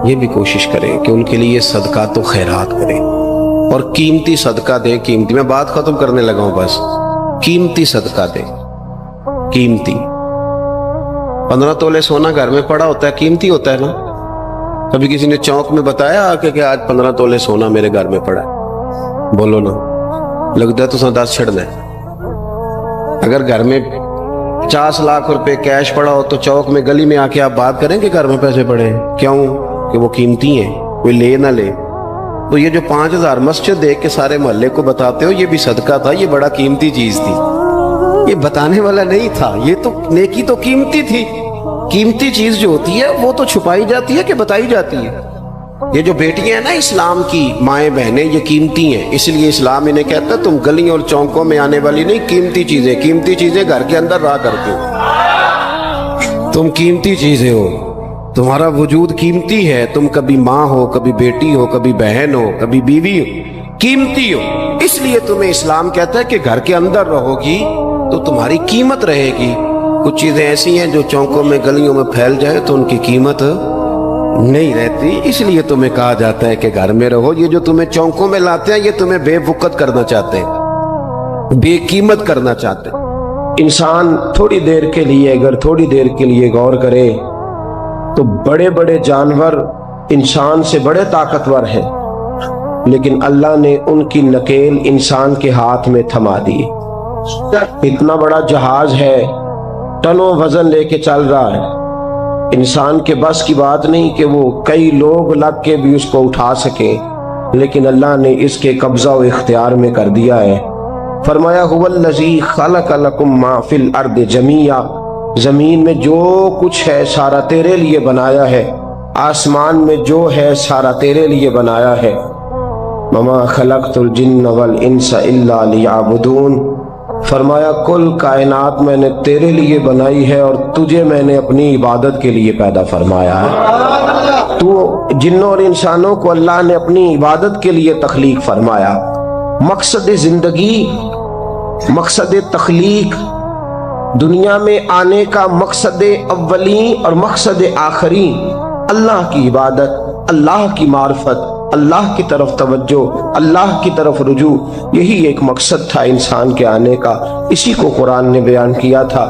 یہ بھی کوشش کریں کہ ان کے لیے صدقات و خیرات کریں، اور قیمتی صدقہ دیں۔ قیمتی، میں بات ختم کرنے لگا ہوں، بس قیمتی صدقہ دیں، قیمتی۔ 15 تولے سونا گھر میں پڑا ہوتا ہے، قیمتی ہوتا ہے نا۔ کبھی کسی نے چوک میں بتایا کہ آج 15 تولے سونا میرے گھر میں پڑا ہے؟ بولو نا، لگتا ہے تو 10 چھڑنا ہے۔ اگر گھر میں 50 لاکھ روپے کیش پڑا ہو تو چوک میں گلی میں آ کے آپ بات کریں کہ گھر میں پیسے پڑے ہیں، کیوں کہ وہ قیمتی ہیں، کوئی لے نہ لے۔ تو یہ جو 5000 مسجد دیکھ کے سارے محلے کو بتاتے ہو یہ بھی صدقہ تھا، یہ بڑا قیمتی چیز تھی، یہ بتانے والا نہیں تھا، یہ تو نیکی تو قیمتی تھی۔ قیمتی چیز جو ہوتی ہے وہ تو چھپائی جاتی ہے کہ بتائی جاتی ہے۔ یہ جو بیٹیاں ہیں نا اسلام کی، مائیں بہنیں، یہ قیمتی ہیں، اس لیے اسلام انہیں کہتا ہے تم گلیوں اور چوکوں میں آنے والی نہیں، قیمتی چیزیں گھر کے اندر رہا کرتے ہو، تم قیمتی چیزیں ہو، تمہارا وجود قیمتی ہے، تم کبھی ماں ہو، کبھی بیٹی ہو، کبھی بہن ہو، کبھی بیوی ہو، قیمتی ہو، اس لیے تمہیں اسلام کہتا ہے کہ گھر کے اندر رہو گی تو تمہاری قیمت رہے گی۔ کچھ چیزیں ایسی ہیں جو چوکوں میں گلیوں میں پھیل جائے تو ان کی قیمت نہیں رہتی، اس لیے تمہیں کہا جاتا ہے کہ گھر میں رہو۔ یہ جو تمہیں چوکوں میں لاتے ہیں یہ تمہیں بے وقت کرنا چاہتے ہیں، بے قیمت کرنا چاہتے ہیں۔ انسان تھوڑی دیر کے لیے، اگر تھوڑی دیر کے لیے غور کرے تو بڑے بڑے جانور انسان سے بڑے طاقتور ہیں، لیکن اللہ نے ان کی نکیل انسان کے ہاتھ میں تھما دی۔ اتنا بڑا جہاز ہے، ٹنوں وزن لے کے چل رہا ہے، انسان کے بس کی بات نہیں کہ وہ کئی لوگ لگ کے بھی اس کو اٹھا سکے، لیکن اللہ نے اس کے قبضہ و اختیار میں کر دیا ہے۔ فرمایا هو الذی خلق لکم ما فی الارض جمیعا، زمین میں جو کچھ ہے سارا تیرے لیے بنایا ہے، آسمان میں جو ہے سارا تیرے لیے بنایا ہے۔ وما خلقت الجن والانس الا لیعبدون، فرمایا کل کائنات میں نے تیرے لیے بنائی ہے اور تجھے میں نے اپنی عبادت کے لیے پیدا فرمایا ہے۔ تو جنوں اور انسانوں کو اللہ نے اپنی عبادت کے لیے تخلیق فرمایا۔ مقصد زندگی، مقصد تخلیق، دنیا میں آنے کا مقصد اولی اور مقصد آخری اللہ کی عبادت، اللہ کی معرفت، اللہ کی طرف توجہ، اللہ کی طرف رجوع، یہی ایک مقصد تھا انسان کے آنے کا۔ اسی کو قرآن نے بیان کیا تھا۔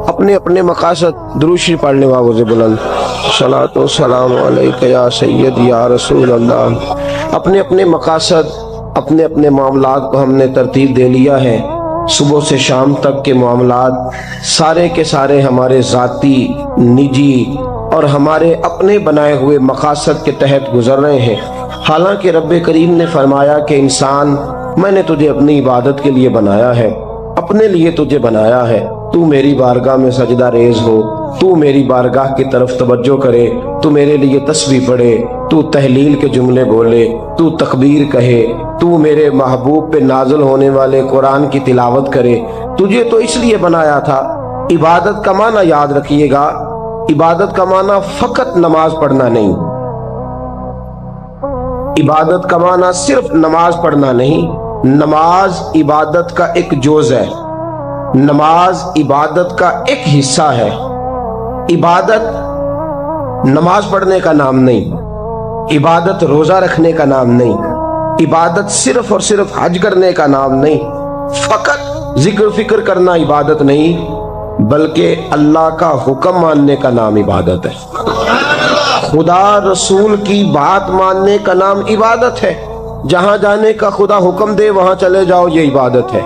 اپنے اپنے مقاصد، درود شریف پڑھنے والوں سے بلند صلاۃ و سلام علیک یا سید یا رسول اللہ۔ اپنے اپنے مقاصد، اپنے اپنے معاملات کو ہم نے ترتیب دے لیا ہے، صبح سے شام تک کے معاملات سارے کے سارے ہمارے ذاتی، نجی اور ہمارے اپنے بنائے ہوئے مقاصد کے تحت گزر رہے ہیں، حالانکہ رب کریم نے فرمایا کہ انسان میں نے تجھے اپنی عبادت کے لیے بنایا ہے، اپنے لیے تجھے بنایا ہے، تو میری بارگاہ میں سجدہ ریز ہو، تو میری بارگاہ کی طرف توجہ کرے، تو میرے لیے تسبیح پڑھے، تو تحلیل کے جملے بولے، تو تکبیر کہے، تو میرے محبوب پہ نازل ہونے والے قرآن کی تلاوت کرے۔ تجھے تو اس لیے بنایا تھا۔ عبادت کا معنی یاد رکھیے گا، عبادت کا معنی فقط نماز پڑھنا نہیں، عبادت کا معنی صرف نماز پڑھنا نہیں، نماز عبادت کا ایک جز ہے، نماز عبادت کا ایک حصہ ہے۔ عبادت نماز پڑھنے کا نام نہیں، عبادت روزہ رکھنے کا نام نہیں، عبادت صرف اور صرف حج کرنے کا نام نہیں، فقط ذکر فکر کرنا عبادت نہیں، بلکہ اللہ کا حکم ماننے کا نام عبادت ہے۔ خدا رسول کی بات ماننے کا نام عبادت ہے۔ جہاں جانے کا خدا حکم دے وہاں چلے جاؤ، یہ عبادت ہے۔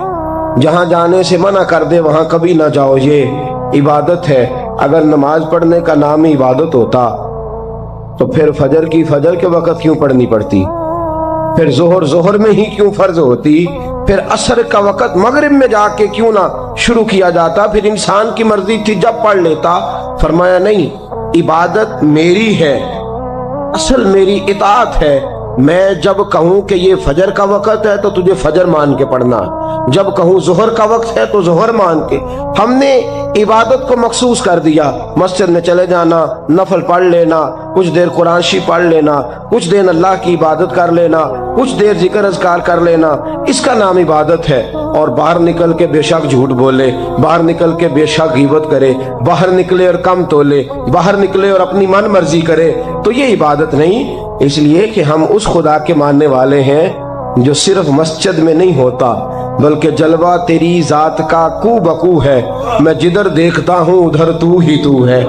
جہاں جانے سے منع کر دے وہاں کبھی نہ جاؤ، یہ عبادت ہے۔ اگر نماز پڑھنے کا نام ہی عبادت ہوتا تو پھر فجر کی فجر کے وقت کیوں پڑھنی پڑتی، پھر ظہر میں ہی کیوں فرض ہوتی، پھر عصر کا وقت مغرب میں جا کے کیوں نہ شروع کیا جاتا، پھر انسان کی مرضی تھی جب پڑھ لیتا۔ فرمایا نہیں، عبادت میری ہے، اصل میری اطاعت ہے۔ میں جب کہوں کہ یہ فجر کا وقت ہے تو تجھے فجر مان کے پڑھنا، جب کہوں ظہر کا وقت ہے تو ظہر مان کے۔ ہم نے عبادت کو مخصوص کر دیا، مسجد میں چلے جانا، نفل پڑھ لینا، کچھ دیر قرآن شریف پڑھ لینا، کچھ دیر اللہ کی عبادت کر لینا، کچھ دیر ذکر اذکار کر لینا، اس کا نام عبادت ہے۔ اور باہر نکل کے بے شک جھوٹ بولے، باہر نکل کے بے شک غیبت کرے، باہر نکلے اور کم تولے، باہر نکلے اور اپنی من مرضی کرے، تو یہ عبادت نہیں۔ اس لیے کہ ہم اس خدا کے ماننے والے ہیں جو صرف مسجد میں نہیں ہوتا، بلکہ جلوہ تیری ذات کا کو بکو ہے، میں جدھر دیکھتا ہوں ادھر تو ہی تو ہے۔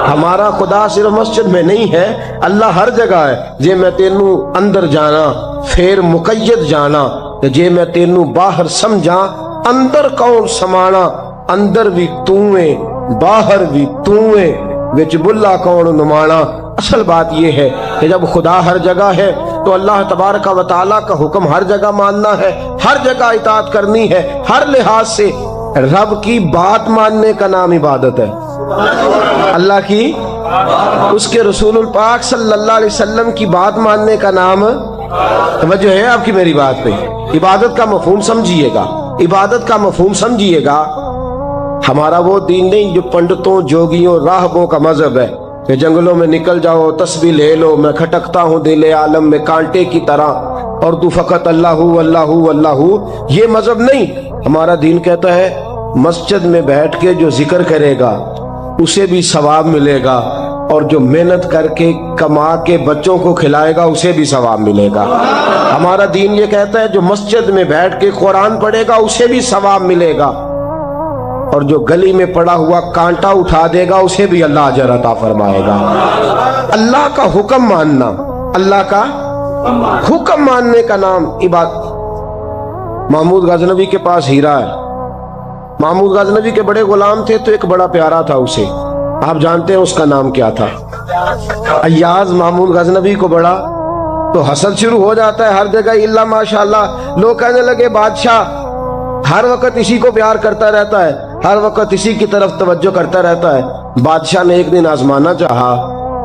ہمارا خدا صرف مسجد میں نہیں ہے، اللہ ہر جگہ ہے۔ جے میں تینوں اندر جانا پھر مقید جانا، جے میں تینوں باہر سمجھا اندر کون سمانا، اندر بھی تویں باہر بھی تویں وچ بلا کون نمانا۔ اصل بات یہ ہے کہ جب خدا ہر جگہ ہے تو اللہ تبارک و تعالیٰ کا حکم ہر جگہ ماننا ہے، ہر جگہ اطاعت کرنی ہے، ہر لحاظ سے۔ رب کی بات ماننے کا نام عبادت ہے، اللہ کی، اس کے رسول الپاک صلی اللہ علیہ وسلم کی بات ماننے کا نام، توجہ ہے آپ کی میری بات پہ؟ عبادت کا مفہوم سمجھیے گا، عبادت کا مفہوم سمجھیے گا۔ ہمارا وہ دین نہیں جو پنڈتوں، جوگیوں، راہبوں کا مذہب ہے کہ جنگلوں میں نکل جاؤ، تسبیح لے لو، میں کھٹکتا ہوں دل عالم میں کانٹے کی طرح اور تو فقط اللہ اللہ اللہ۔ یہ مذہب نہیں۔ ہمارا دین کہتا ہے مسجد میں بیٹھ کے جو ذکر کرے گا اسے بھی ثواب ملے گا، اور جو محنت کر کے کما کے بچوں کو کھلائے گا اسے بھی ثواب ملے گا۔ ہمارا دین یہ کہتا ہے جو مسجد میں بیٹھ کے قرآن پڑھے گا اسے بھی ثواب ملے گا، اور جو گلی میں پڑا ہوا کانٹا اٹھا دے گا اسے بھی اللہ اجر عطا فرمائے گا۔ اللہ کا حکم ماننا، اللہ کا حکم ماننے کا نام عبادت۔ محمود غزنوی کے پاس ہیرا ہے، محمود غزنوی کے بڑے غلام تھے تو ایک بڑا پیارا تھا اسے، آپ جانتے ہیں اس کا نام کیا تھا؟ ایاز محمود غزنوی کو بڑا تو حسد شروع ہو جاتا ہے ہر جگہ، اللہ ماشاءاللہ۔ لوگ کہنے لگے بادشاہ ہر وقت اسی کو پیار کرتا رہتا ہے، ہر وقت اسی کی طرف توجہ کرتا رہتا ہے۔ بادشاہ نے ایک دن آزمانا چاہا،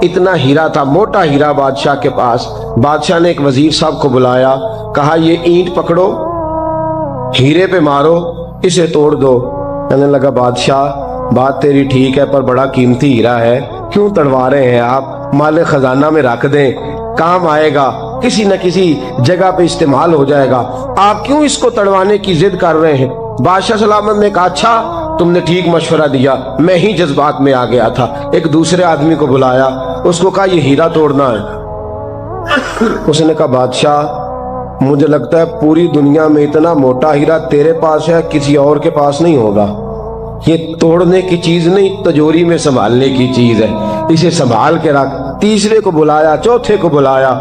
اتنا ہیرا تھا، موٹا ہیرا بادشاہ کے پاس۔ بادشاہ نے ایک وزیر صاحب کو بلایا، کہا یہ اینٹ پکڑو، ہیرے پہ مارو، اسے توڑ دو۔ کہنے لگا بادشاہ بات تیری ٹھیک ہے پر بڑا قیمتی ہیرا ہے، کیوں تڑوا رہے ہیں آپ؟ مال خزانہ میں رکھ دیں، کام آئے گا، کسی نہ کسی جگہ پہ استعمال ہو جائے گا، آپ کیوں اس کو تڑوانے کی ضد کر رہے ہیں؟ بادشاہ سلامت نے کہا اچھا تم نے ٹھیک مشورہ دیا، میں ہی جذبات میں آ گیا تھا۔ ایک دوسرے آدمی کو بلایا، اس کو کہا یہ ہیرا توڑنا ہے۔ اس نے کہا بادشاہ مجھے لگتا ہے پوری دنیا میں اتنا موٹا ہیرا تیرے پاس ہے، کسی اور کے پاس نہیں ہوگا۔ یہ توڑنے کی چیز نہیں، تجوری میں سنبھالنے کی چیز ہے، اسے سنبھال کے رکھ۔ تیسرے کو بلایا، چوتھے کو بلایا،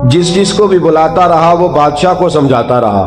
جس کو بھی بلاتا رہا وہ بادشاہ کو سمجھاتا رہا۔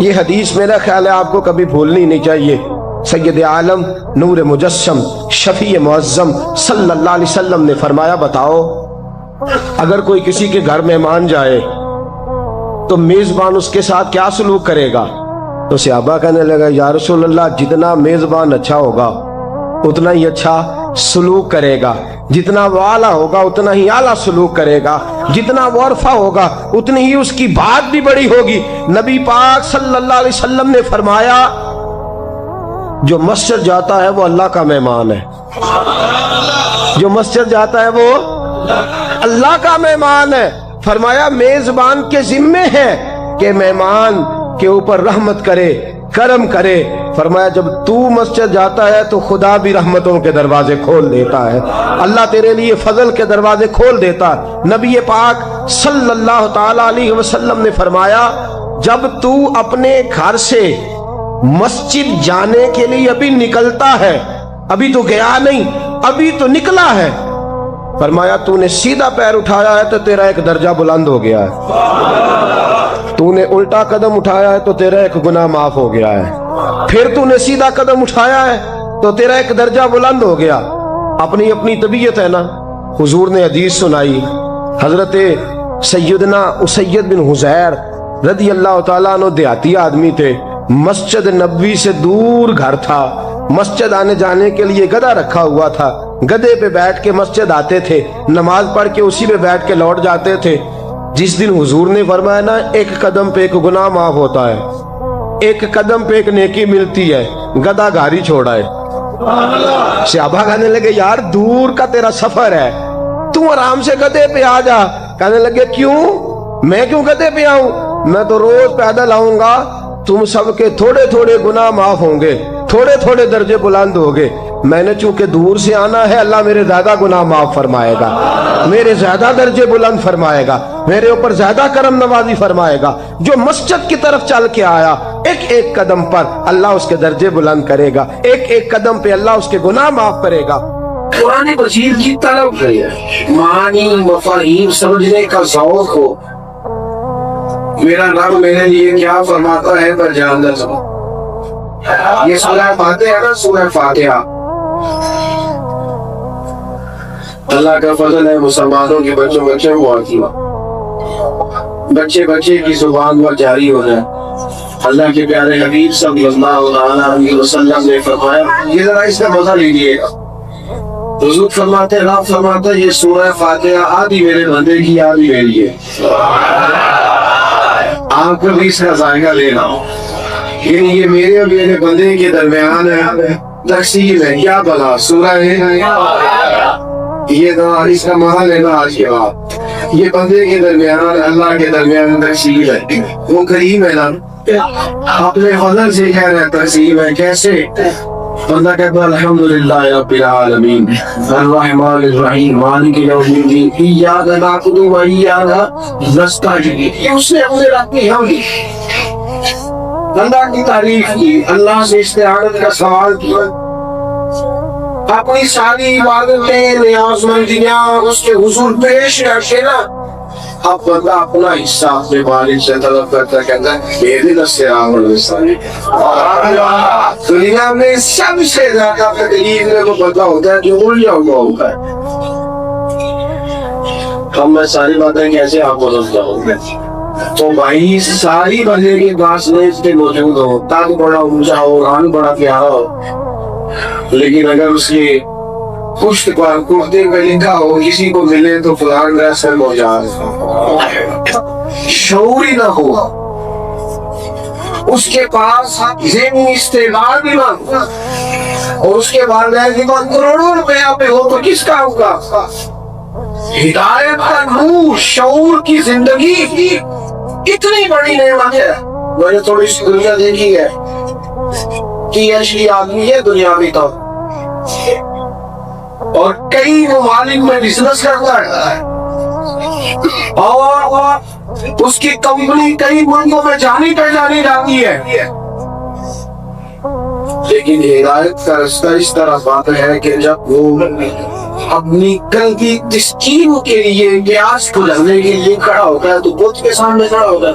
یہ حدیث میرا خیال ہے آپ کو کبھی بھولنی نہیں چاہیے. سید عالم نور مجسم شفیع معظم صلی اللہ علیہ وسلم نے فرمایا بتاؤ اگر کوئی کسی کے گھر مہمان جائے تو میزبان اس کے ساتھ کیا سلوک کرے گا؟ تو صحابہ کہنے لگا یا رسول اللہ جتنا میزبان اچھا ہوگا اتنا ہی اچھا سلوک کرے گا، جتنا وہ اعلیٰ ہوگا اتنا ہی اعلیٰ سلوک کرے گا، جتنا وہ عرفہ ہوگا اتنی ہی اس کی بات بھی بڑی ہوگی. نبی پاک صلی اللہ علیہ وسلم نے فرمایا جو مسجد جاتا ہے وہ اللہ کا مہمان ہے، جو مسجد جاتا ہے وہ اللہ کا مہمان ہے. فرمایا میزبان کے ذمے ہے کہ مہمان کے اوپر رحمت کرے، کرم کرے. فرمایا جب تو مسجد جاتا ہے تو خدا بھی رحمتوں کے دروازے کھول دیتا ہے، اللہ تیرے لیے فضل کے دروازے کھول دیتا ہے. نبی پاک صلی اللہ تعالی علیہ وسلم نے فرمایا جب تو اپنے گھر سے مسجد جانے کے لیے ابھی نکلتا ہے، ابھی تو گیا نہیں، ابھی تو نکلا ہے، فرمایا تو نے سیدھا پیر اٹھایا ہے تو تیرا ایک درجہ بلند ہو گیا ہے، تو نے الٹا قدم اٹھایا ہے تو تیرا ایک گناہ معاف ہو گیا ہے، پھر تو نے سیدھا قدم اٹھایا ہے تو تیرا ایک درجہ بلند ہو گیا. اپنی اپنی طبیعت ہے نا. حضور نے حدیث سنائی، حضرت سیدنا اسید بن حضیر رضی اللہ تعالیٰ عنہ دیہاتی آدمی تھے، مسجد نبوی سے دور گھر تھا، مسجد آنے جانے کے لیے گدھا رکھا ہوا تھا، گدھے پہ بیٹھ کے مسجد آتے تھے، نماز پڑھ کے اسی پہ بیٹھ کے لوٹ جاتے تھے. جس دن حضور نے فرمایا نا ایک قدم پہ ایک گناہ معاف ہوتا ہے، ایک قدم پہ ایک نیکی ملتی ہے، گدھا گھاری چھوڑا ہے. صحابہ کہنے لگے یار دور کا تیرا سفر ہے، تو آرام سے گدھے پہ آ جا. کہنے لگے کیوں؟ میں کیوں گدھے پہ آؤں؟ میں تو روز پیدل آؤں گا، تم سب کے تھوڑے تھوڑے گناہ معاف ہوں گے، تھوڑے تھوڑے درجے بلند ہوگے. میں نے چونکہ دور سے آنا ہے، اللہ میرے زیادہ گناہ معاف فرمائے گا، میرے زیادہ درجے بلند فرمائے گا، میرے اوپر زیادہ کرم نوازی فرمائے گا. جو مسجد کی طرف چل کے آیا ایک ایک قدم پر اللہ اس کے درجے بلند کرے گا، ایک ایک قدم پہ اللہ اس کے گناہ معاف کرے گا. قرآن مجید کی طلب ہے، معانی مفاہیم سمجھنے کا ذوق ہو. میرا رب میرے لیے کیا فرماتا ہے پر جان نہ سمجھ. یہ سورہ فاتحہ ہے نا، سورہ فاتحہ اللہ کا فضل ہے مسلمانوں کے بچوں بچے بچے بچے کی زبان پر جاری ہو جائے. اللہ کے پیارے حبیب صلی اللہ علیہ وسلم نے فرمایا یہ ذرا اس کا مزہ لیجیے. حضور فرماتے رب فرماتا یہ سورہ فاتحہ آدھی میرے بندے کی آدھی میری ہے، آپ کو بھی اس کا ذائقہ لینا ہو. یہ میرے اور میرے بندے کے درمیان ہے، تقسیم ہے، کیا بلا سورہ ہے یہ اس کا مزہ لینا. آج کے بعد یہ بندے کے درمیان اللہ کے درمیان تقسیم ہے، وہ کریم ہے نا، اپنے فضل سے کہہ رہے تقسیم ہے. کیسے؟ بندہ کہتا ہے الحمدللہ رب العالمین الرحمن الرحیم مالک یوم الدین ایاک نعبد و ایاک نستعین. یہ اس نے اپنے رب کی حمد کی، اللہ کی تعریف کی، اللہ سے استعانت کا سوال کیا، اپنی ساری عبادتیں نیاز مندیاں اس کے حضور پیش کر کے نا اب بندہ اپنا حصہ اپنے مالک سے طلب کرتا کہتا ہے میرے الصراط المستقیم. دنیا میں سب سے زیادہ تکلیف میں وہ بندہ ہوتا ہے جو الجھا ہوا ہوتا ہے. اب میں ساری باتیں کیسے آپ کو سمجھاؤں گا؟ تو بھائی ساری بندے کے پاس میں اس کے موجود ہو، تاکہ بڑا اونچا ہو، ران بڑا پیارا ہو، لیکن اگر اس کی پشت پر کرتے پہ لکھا ہو کسی کو ملے تو فلان ریسر موجود شعور ہی نہ ہو، اس کے پاس ذہنی استعمال بھی نہ ہو، اور اس کے بعد کروڑوں روپیہ پہ ہو تو کس کا ہوگا؟ ہدایت کا نور، شعور کی زندگی اتنی بڑی نعمت ہے. میں نے تھوڑی سی دنیا دیکھی ہے کہ ایسی آدمی ہے دنیاوی طور اور کئی ممالک میں بزنس کرتا ہے اور اس کی کمپنی کئی ملکوں میں جانی پہچانی جاتی ہے، لیکن ہدایت کا رستہ اس طرح بات ہے کہ جب وہ اپنی کل کی تسکین کے لیے پیاس کو لگنے کے لیے کھڑا ہوتا ہے تو بت کے سامنے کھڑا ہوتا ہے.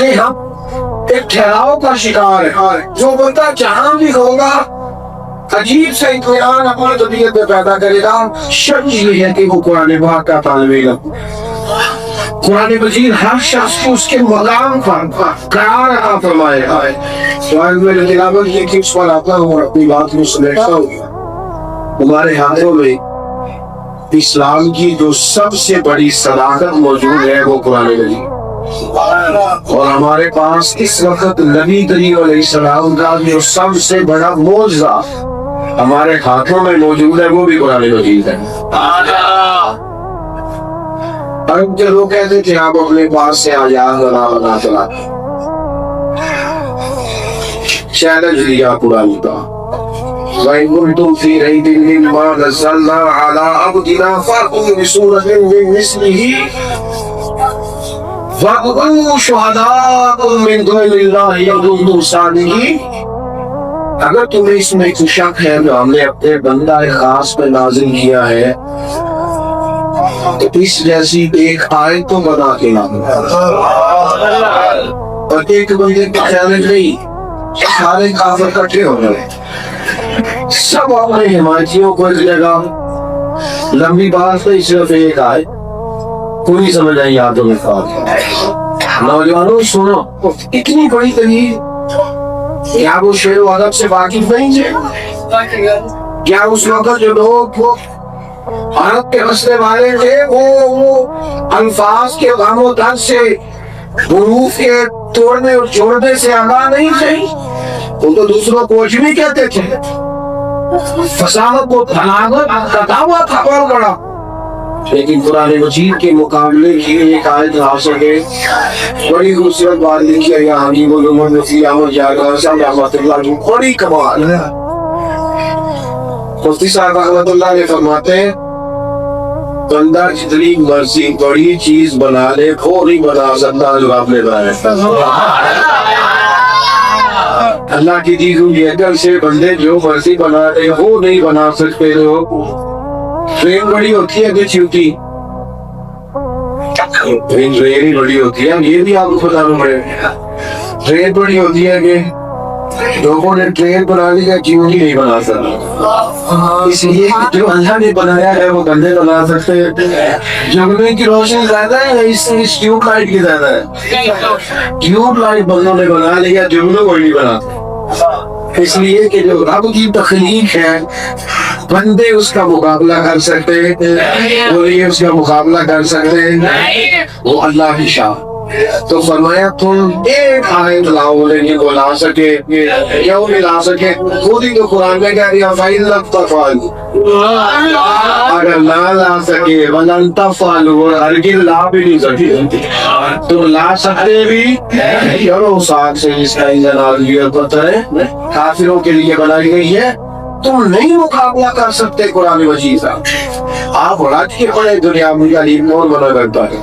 کہ ہم ایک ٹھہراؤ کا شکار ہے. جو بندہ جہاں بھی ہوگا عجیب سے اطمینان اپنی طبیعت میں پیدا کرے گا. شرط یہ ہے کہ وہ قرآن پاک کا طالب علم. قرآن مجید ہر شخص کو اس کے مقام پر قرار عطا فرمائے. تو آج میں تلاوت یہ کہ اس پر آتا ہوں اور اپنی بات میں سمیٹتا ہوں. ہمارے ہاتھوں میں اسلام کی جو سب سے بڑی صداقت موجود ہے وہ قرآن مجید، اور ہمارے پاس اس وقت نبی کریم علیہ السلام کا جو سب سے بڑا معجزہ ہمارے ہاتھوں میں موجود ہے وہ بھی قرآن مجید ہے. عرب کے لوگ کہتے تھے آپ اپنے پاس سے آزاد بنا چلا. چیلنج دیا قرآن کا، وَإِن كُنتُمْ فِي رَيْبٍ مِّمَّا نَزَّلْنَا عَلَىٰ عَبْدِنَا فَأْتُوا بِسُورَةٍ مِّن مِّثْلِهِ وَادْعُوا شُهَدَاءَكُم مِّن دُونِ اللَّهِ إِن كُنتُمْ صَادِقِينَ. اگر تمہیں اس میں کوئی شک ہے جو ہم نے اپنے بندہ خاص پہ نازل کیا ہے تو اس جیسی ایک آیت تو بنا کے لاؤ. اور ایک بندے کا چیلنج نہیں، سارے کافر اکٹھے ہو گئے، سب اپنے حمایتیوں کو ایک جگہ. لمبی بات نہیں، صرف ایک آئے پوری سمجھ آئی یادوں میں خواہ. نوجوانوں سنو، اتنی بڑی دلیل، کیا وہ شعر و ادب سے واقف نہیں تھے؟ کیا اس وقت جو لوگ عرب کے مسئلے والے تھے وہ الفاظ کے غم و درد سے، حروف کے توڑنے اور جوڑنے سے آگاہ نہیں تھے؟ وہ تو دوسروں کو عجمی کہتے تھے. فصاحت و بلاغت کا دعویٰ تھا بہت بڑا. لیکن قرآن مجید کے مقابلے کی ایک آیت حاصل ہے. بڑی خوبصورت بات لکھی ہے یہاں حکیم الامت مفتی احمد جاگران صاحب رحمۃ اللہ کی، بڑی کمال ہے. مفتی صاحب رحمۃ اللہ نے فرماتے ہیں بندہ جتنی مرضی بڑی چیز بنا لے وہ نہیں بنا سکتا جو آپ نے بنایا. اللہ کی دی ہوئی عقل سے بندے جو مرضی بنا لے وہ نہیں بنا سکتے. ٹرین بڑی ہوتی ہے کہ چھوٹی؟ ٹرین ہی بڑی ہوتی ہے. یہ بھی آپ کو بتانا پڑے. ٹرین بڑی ہوتی ہے کہ لوگوں نے ٹرین بنانے کا چیونٹی نہیں بنا سکتا. اس لیے جو اللہ نے بنایا ہے وہ بندے بنا سکتے ہیں. جگنے کی روشنی زیادہ ہے اس ٹیوب لائٹ کی زیادہ ہے. ٹیوب لائٹ بندوں نے بنا لیا، جگنوں کوئی نہیں بنا. اس لیے کہ جو رب کی تخلیق ہے بندے اس کا مقابلہ کر سکتے ہیں، وہ یہ اس کا مقابلہ کر سکتے ہیں، وہ اللہ کی شان. تو فرمایا تم ایک آیت لاؤ، لیکن وہ لا سکے کیوں نہیں لا سکے؟ خود ہی تو قرآن میں کہہ دیا فَإِن لَمْ تَفْعَلُوا، اگر نہ لا سکے وَلَن تَفْعَلُوا، ہرگز لا بھی نہیں سکے. تم لا سکتے بھی چلو ساتھ سے جس کا انجن آگے پتہ ہے کافروں کے لیے بنائی گئی ہے. تم نہیں مقابلہ کر سکتے قرآن مجید کا. آپ رات کے پڑے دنیا میں علی کون بنا کرتا ہے؟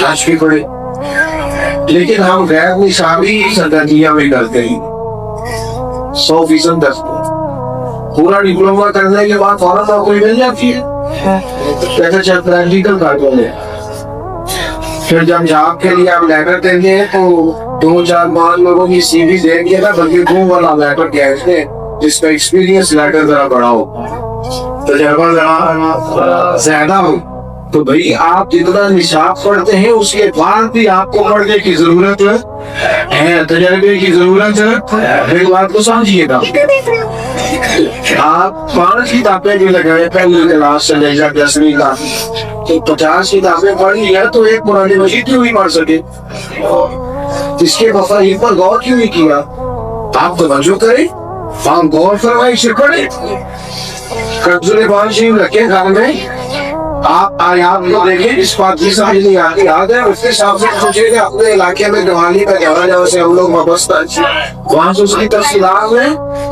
آج بھی پڑے. لیکن ہم غیر نصابی سرگرمیاں میں کرتے ہیں 100% 10. پورا ڈپلوما کرنے کے بعد فوراً نوکری مل جاتی ہے. کہتے چل پریکٹیکل کر دیں گے. پھر جب جاب کے لیے ہم لیٹر دیں گے تو 2-4-5 لوگوں کی سی وی دیں گے نا، بلکہ 2 والا لیٹر کیا ہے جس کا ایکسپیرینس لیٹر ذرا بڑا ہو، تجربہ ذرا زیادہ ہو. تو بھئی آپ جتنا نصاب پڑھتے ہیں اس کے بعد بھی آپ کو پڑھنے کی ضرورت ہے، تجربے کی ضرورت ہے. ایک بات کو سمجھیے گا، آپ 5 کتابیں بھی لگائے پہلی کلاس سے لے جا 10ویں کا، تو 50 کتابیں پڑھ لی ہے تو ایک قرآن مجید کیوں نہیں پڑھ سکے؟ اس کے مفاہیم پر غور کیوں نہیں کیا؟ آپ توجہ کریں، آپ غور فرمائیں، اسے پڑھیں. کنز الایمان شریف رکھیں گھر میں، آپ آیات کو دیکھیں. اس بات کی سمجھ نہیں آتی یاد ہے اس کے حساب سے سوچے کہ اپنے علاقے میں دیوالی کا جہاں سے ہم لوگ وابستہ وہاں سے اس کی تفصیلات میں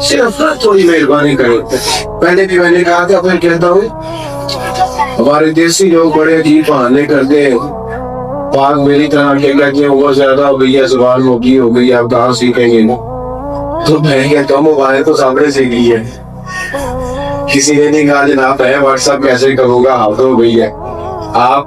صرف تھوڑی مہربانی کریں. پہلے بھی میں نے کہا تھا، پھر کہتا ہوں ہمارے دیسی لوگ بڑے عجیب بہانے کرتے ہیں. پاک میری طرح کے کہتے ہیں عمر زیادہ ہو گئی ہے، زبان موٹی ہو گئی، آپ کہاں سیکھیں گے؟ تو میں کہتا ہوں موبائل تو سامنے سیکھ لی ہے. کسی نے نہیں کہا جناب ہے واٹس ایپ میسج کروں گا، ہاں تو ہو گئی ہے. آپ